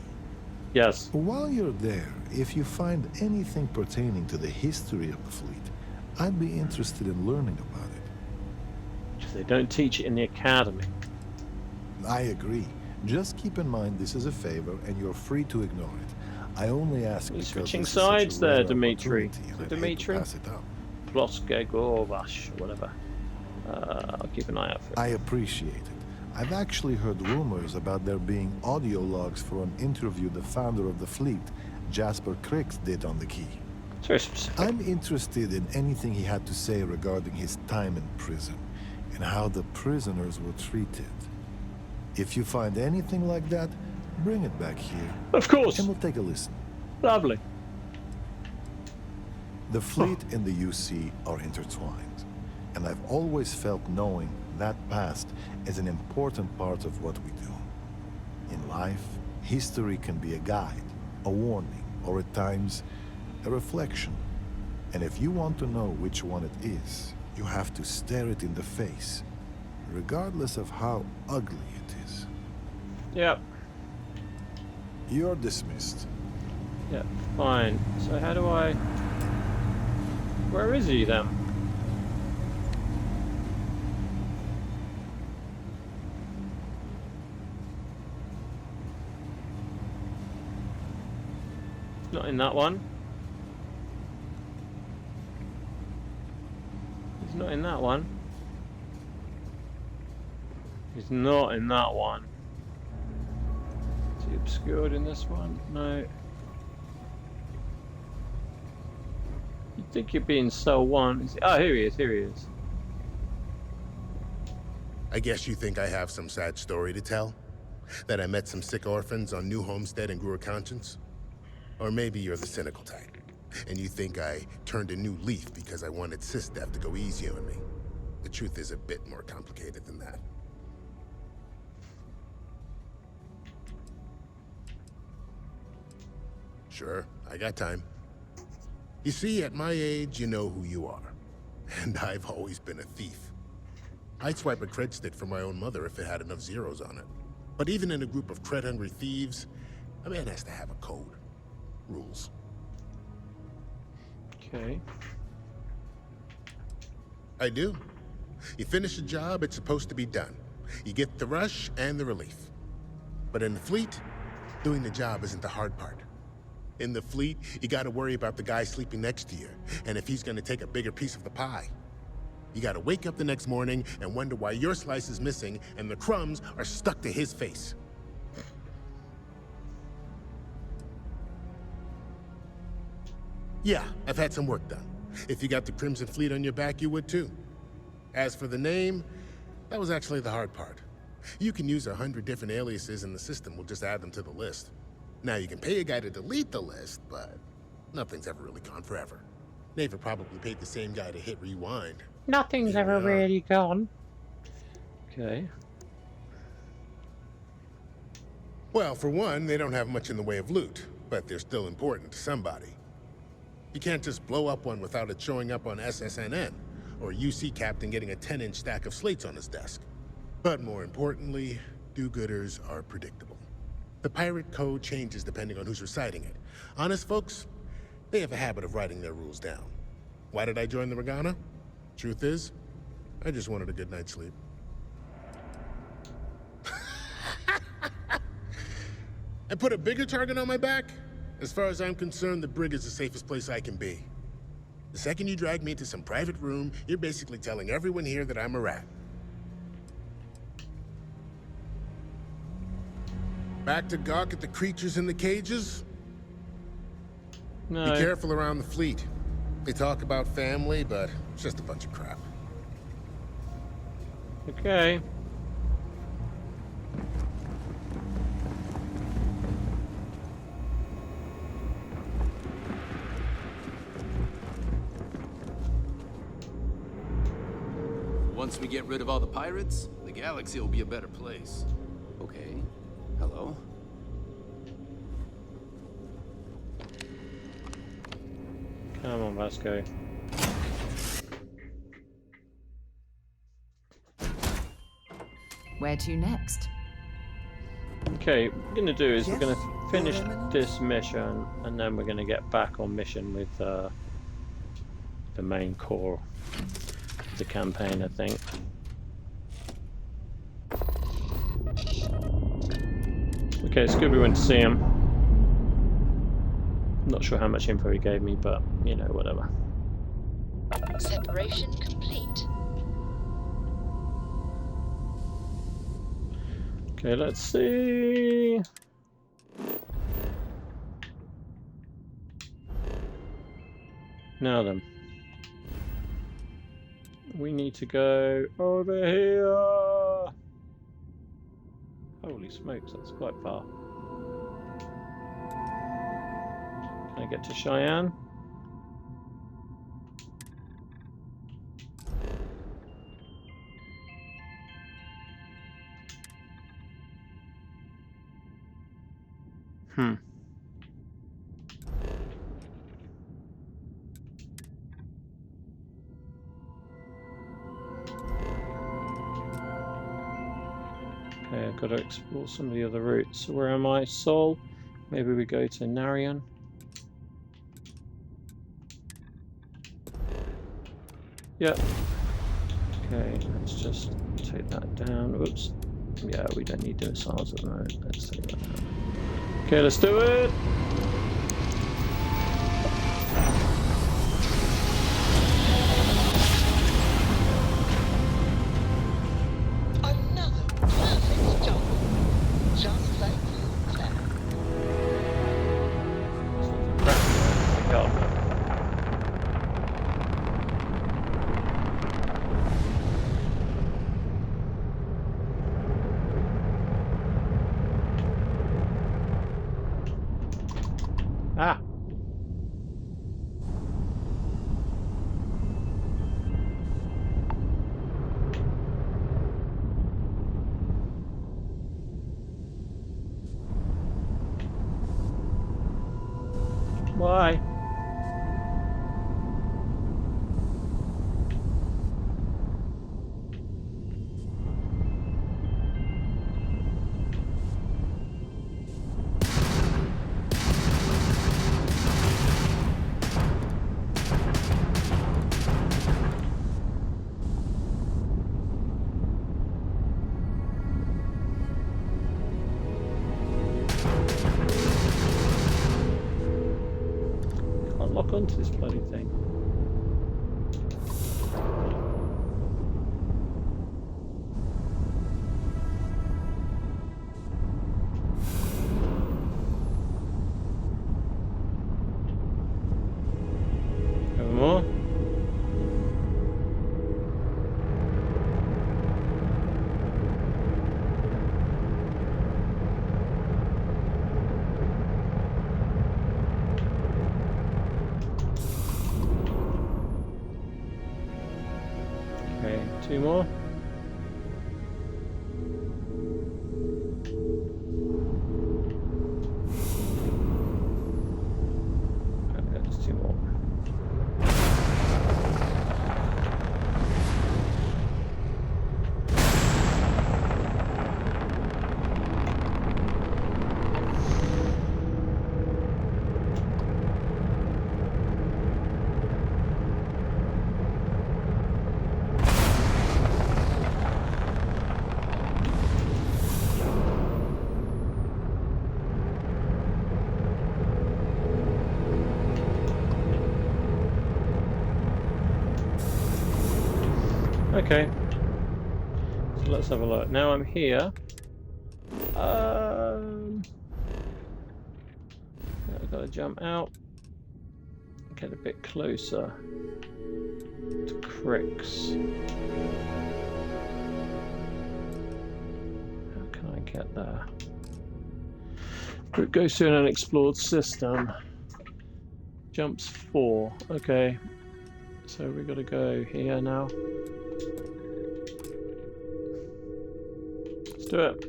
Yes. While you're there, if you find anything pertaining to the history of the fleet, I'd be interested in learning about it. They don't teach it in the academy. I agree. Just keep in mind this is a favor, and you're free to ignore it. I only ask because Switching this is such a sides there, rare Dimitri. opportunity, and I'd hate to Dimitri? pass it up. Bloskegorvash, whatever. I'll keep an eye out for it. I appreciate it. I've actually heard rumors about there being audio logs for an interview the founder of the fleet, Jasper Cricks, did on the key. It's very specific. I'm interested in anything he had to say regarding his time in prison and how the prisoners were treated. If you find anything like that, bring it back here. Of course. And we'll take a listen. Lovely. The fleet and the UC are intertwined, and I've always felt knowing that past is an important part of what we do. In life, history can be a guide, a warning, or at times, a reflection. And if you want to know which one it is, you have to stare it in the face, regardless of how ugly it is. Yep. You're dismissed. Yeah, fine. So how do I... Where is he then? Not in that one. He's not in that one. He's not in that one. Is he obscured in this one? No. You'd think you'd be in cell 1. Oh, here he is, here he is. I guess you think I have some sad story to tell? That I met some sick orphans on New Homestead and grew a conscience? Or maybe you're the cynical type, and you think I turned a new leaf because I wanted SysDev to go easy on me. The truth is a bit more complicated than that. Sure, I got time. You see, at my age, you know who you are. And I've always been a thief. I'd swipe a cred stick for my own mother if it had enough zeros on it. But even in a group of cred-hungry thieves, a man has to have a code. Rules. Okay. I do. You finish a job, it's supposed to be done. You get the rush and the relief. But in the fleet, doing the job isn't the hard part. In the fleet, you gotta worry about the guy sleeping next to you, and if he's gonna take a bigger piece of the pie. You gotta wake up the next morning and wonder why your slice is missing and the crumbs are stuck to his face. Yeah, I've had some work done. If you got the Crimson Fleet on your back, you would too. As for the name, That was actually the hard part. You can use 100 different aliases and the system will just add them to the list. Now you can pay a guy to delete the list, but nothing's ever really gone forever. Neva probably paid the same guy to hit rewind. Nothing's Here we ever are. really gone. Okay. Well, for one, they don't have much in the way of loot, but they're still important to somebody. You can't just blow up one without it showing up on SSNN, or a UC captain getting a 10-inch stack of slates on his desk. But more importantly, do-gooders are predictable. The pirate code changes depending on who's reciting it. Honest folks, they have a habit of writing their rules down. Why did I join the Regana? Truth is, I just wanted a good night's sleep. And put a bigger target on my back? As far as I'm concerned, the brig is the safest place I can be. The second you drag me into some private room, you're basically telling everyone here that I'm a rat. Back to gawk at the creatures in the cages? No. Be careful around the fleet. They talk about family, but it's just a bunch of crap. Okay. Once we get rid of all the pirates, the galaxy will be a better place. Okay. Hello? Come on, let's go. Where to next? Okay, what we're going to do is we're going to finish this mission, and then we're going to get back on mission with the main core of the campaign, I think. Okay, it's good we went to see him. Not sure how much info he gave me, but, you know, whatever. Separation complete. Okay, let's see. Now then. We need to go over here. Holy smokes, that's quite far. Can I get to Cheyenne? Okay, I've got to explore some of the other routes. So where am I? Sol? Maybe we go to Narion. Yep. Okay, let's just take that down. Oops. Yeah, we don't need the missiles at the moment. Let's take that down. Okay, let's do it! Another perfect job. Just like you planned. Ah! Why? Can't lock onto this bloody thing. Have more? 2 more. Okay, just 2 more. Okay, so let's have a look. Now I'm here. I've got to jump out, get a bit closer to Crix. How can I get there? Go to an unexplored system. Jumps 4. Okay, so we've got to go here now. Let's do it.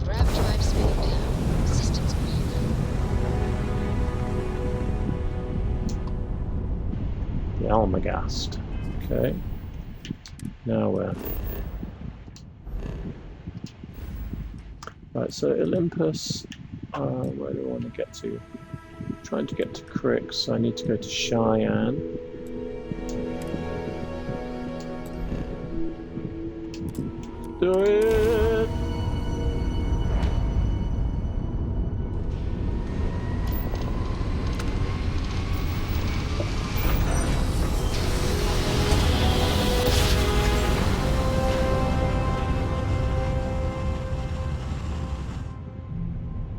Grav drive spinning down. Systems green. The Almagast. Okay. Now we're... Right, so Olympus, where do I want to get to? I'm trying to get to Crix, so I need to go to Cheyenne. Do it!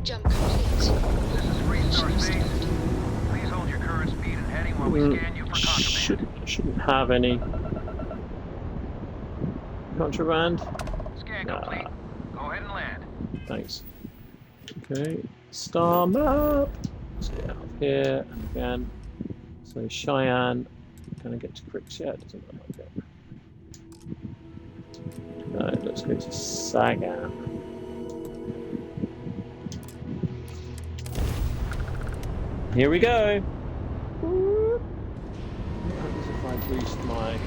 Jump complete. This is Restart Base. Please hold your current speed and heading while we scan you for contraband. Shouldn't have any contraband. Scan complete. Go ahead and land. Thanks. Okay, star map. Let's get out of here and again. So Cheyenne, can I get to Crix yet? Doesn't look like it. No, let's go to Sagan. Here we go. What happens if I boost my...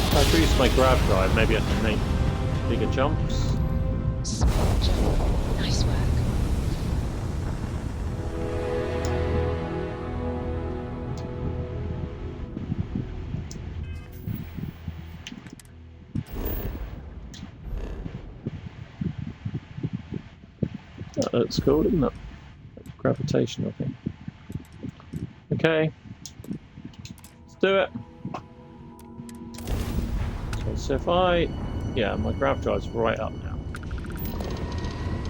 If I boost my grab drive, maybe I can make bigger jumps. Small jump. Nice work. That looks cool, doesn't it? Gravitational thing. Okay. Let's do it. So if I... Yeah, my grav drive's right up now.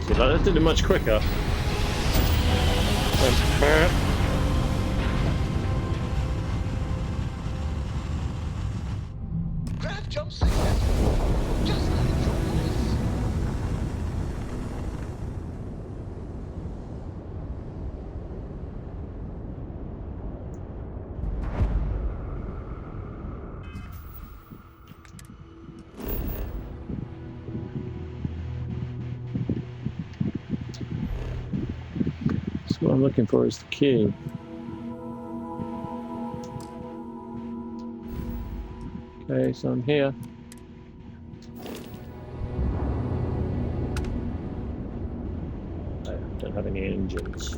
See, that did it much quicker. Grav jump successful. Just like your voice. So what I'm looking for is the key. Okay, so I'm here. I don't have any engines.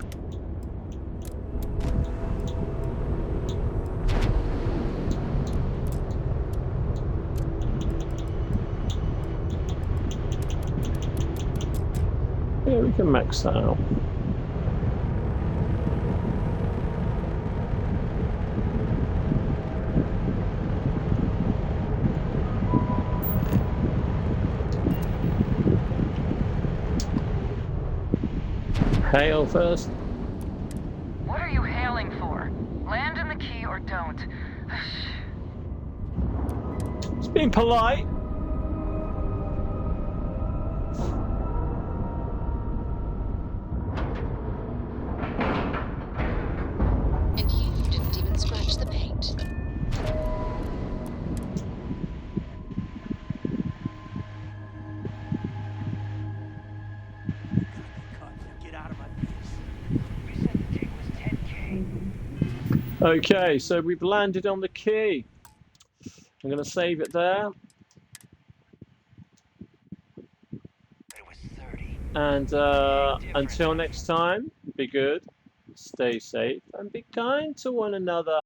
Yeah, we can max that out. Hail first. What are you hailing for? Land in the key or don't. It's being polite. And you didn't even scratch the paint. Get out of my face. You said the dig was 10K. Okay, so we've landed on the key. I'm going to save it there. And until next time, be good, stay safe, and be kind to one another.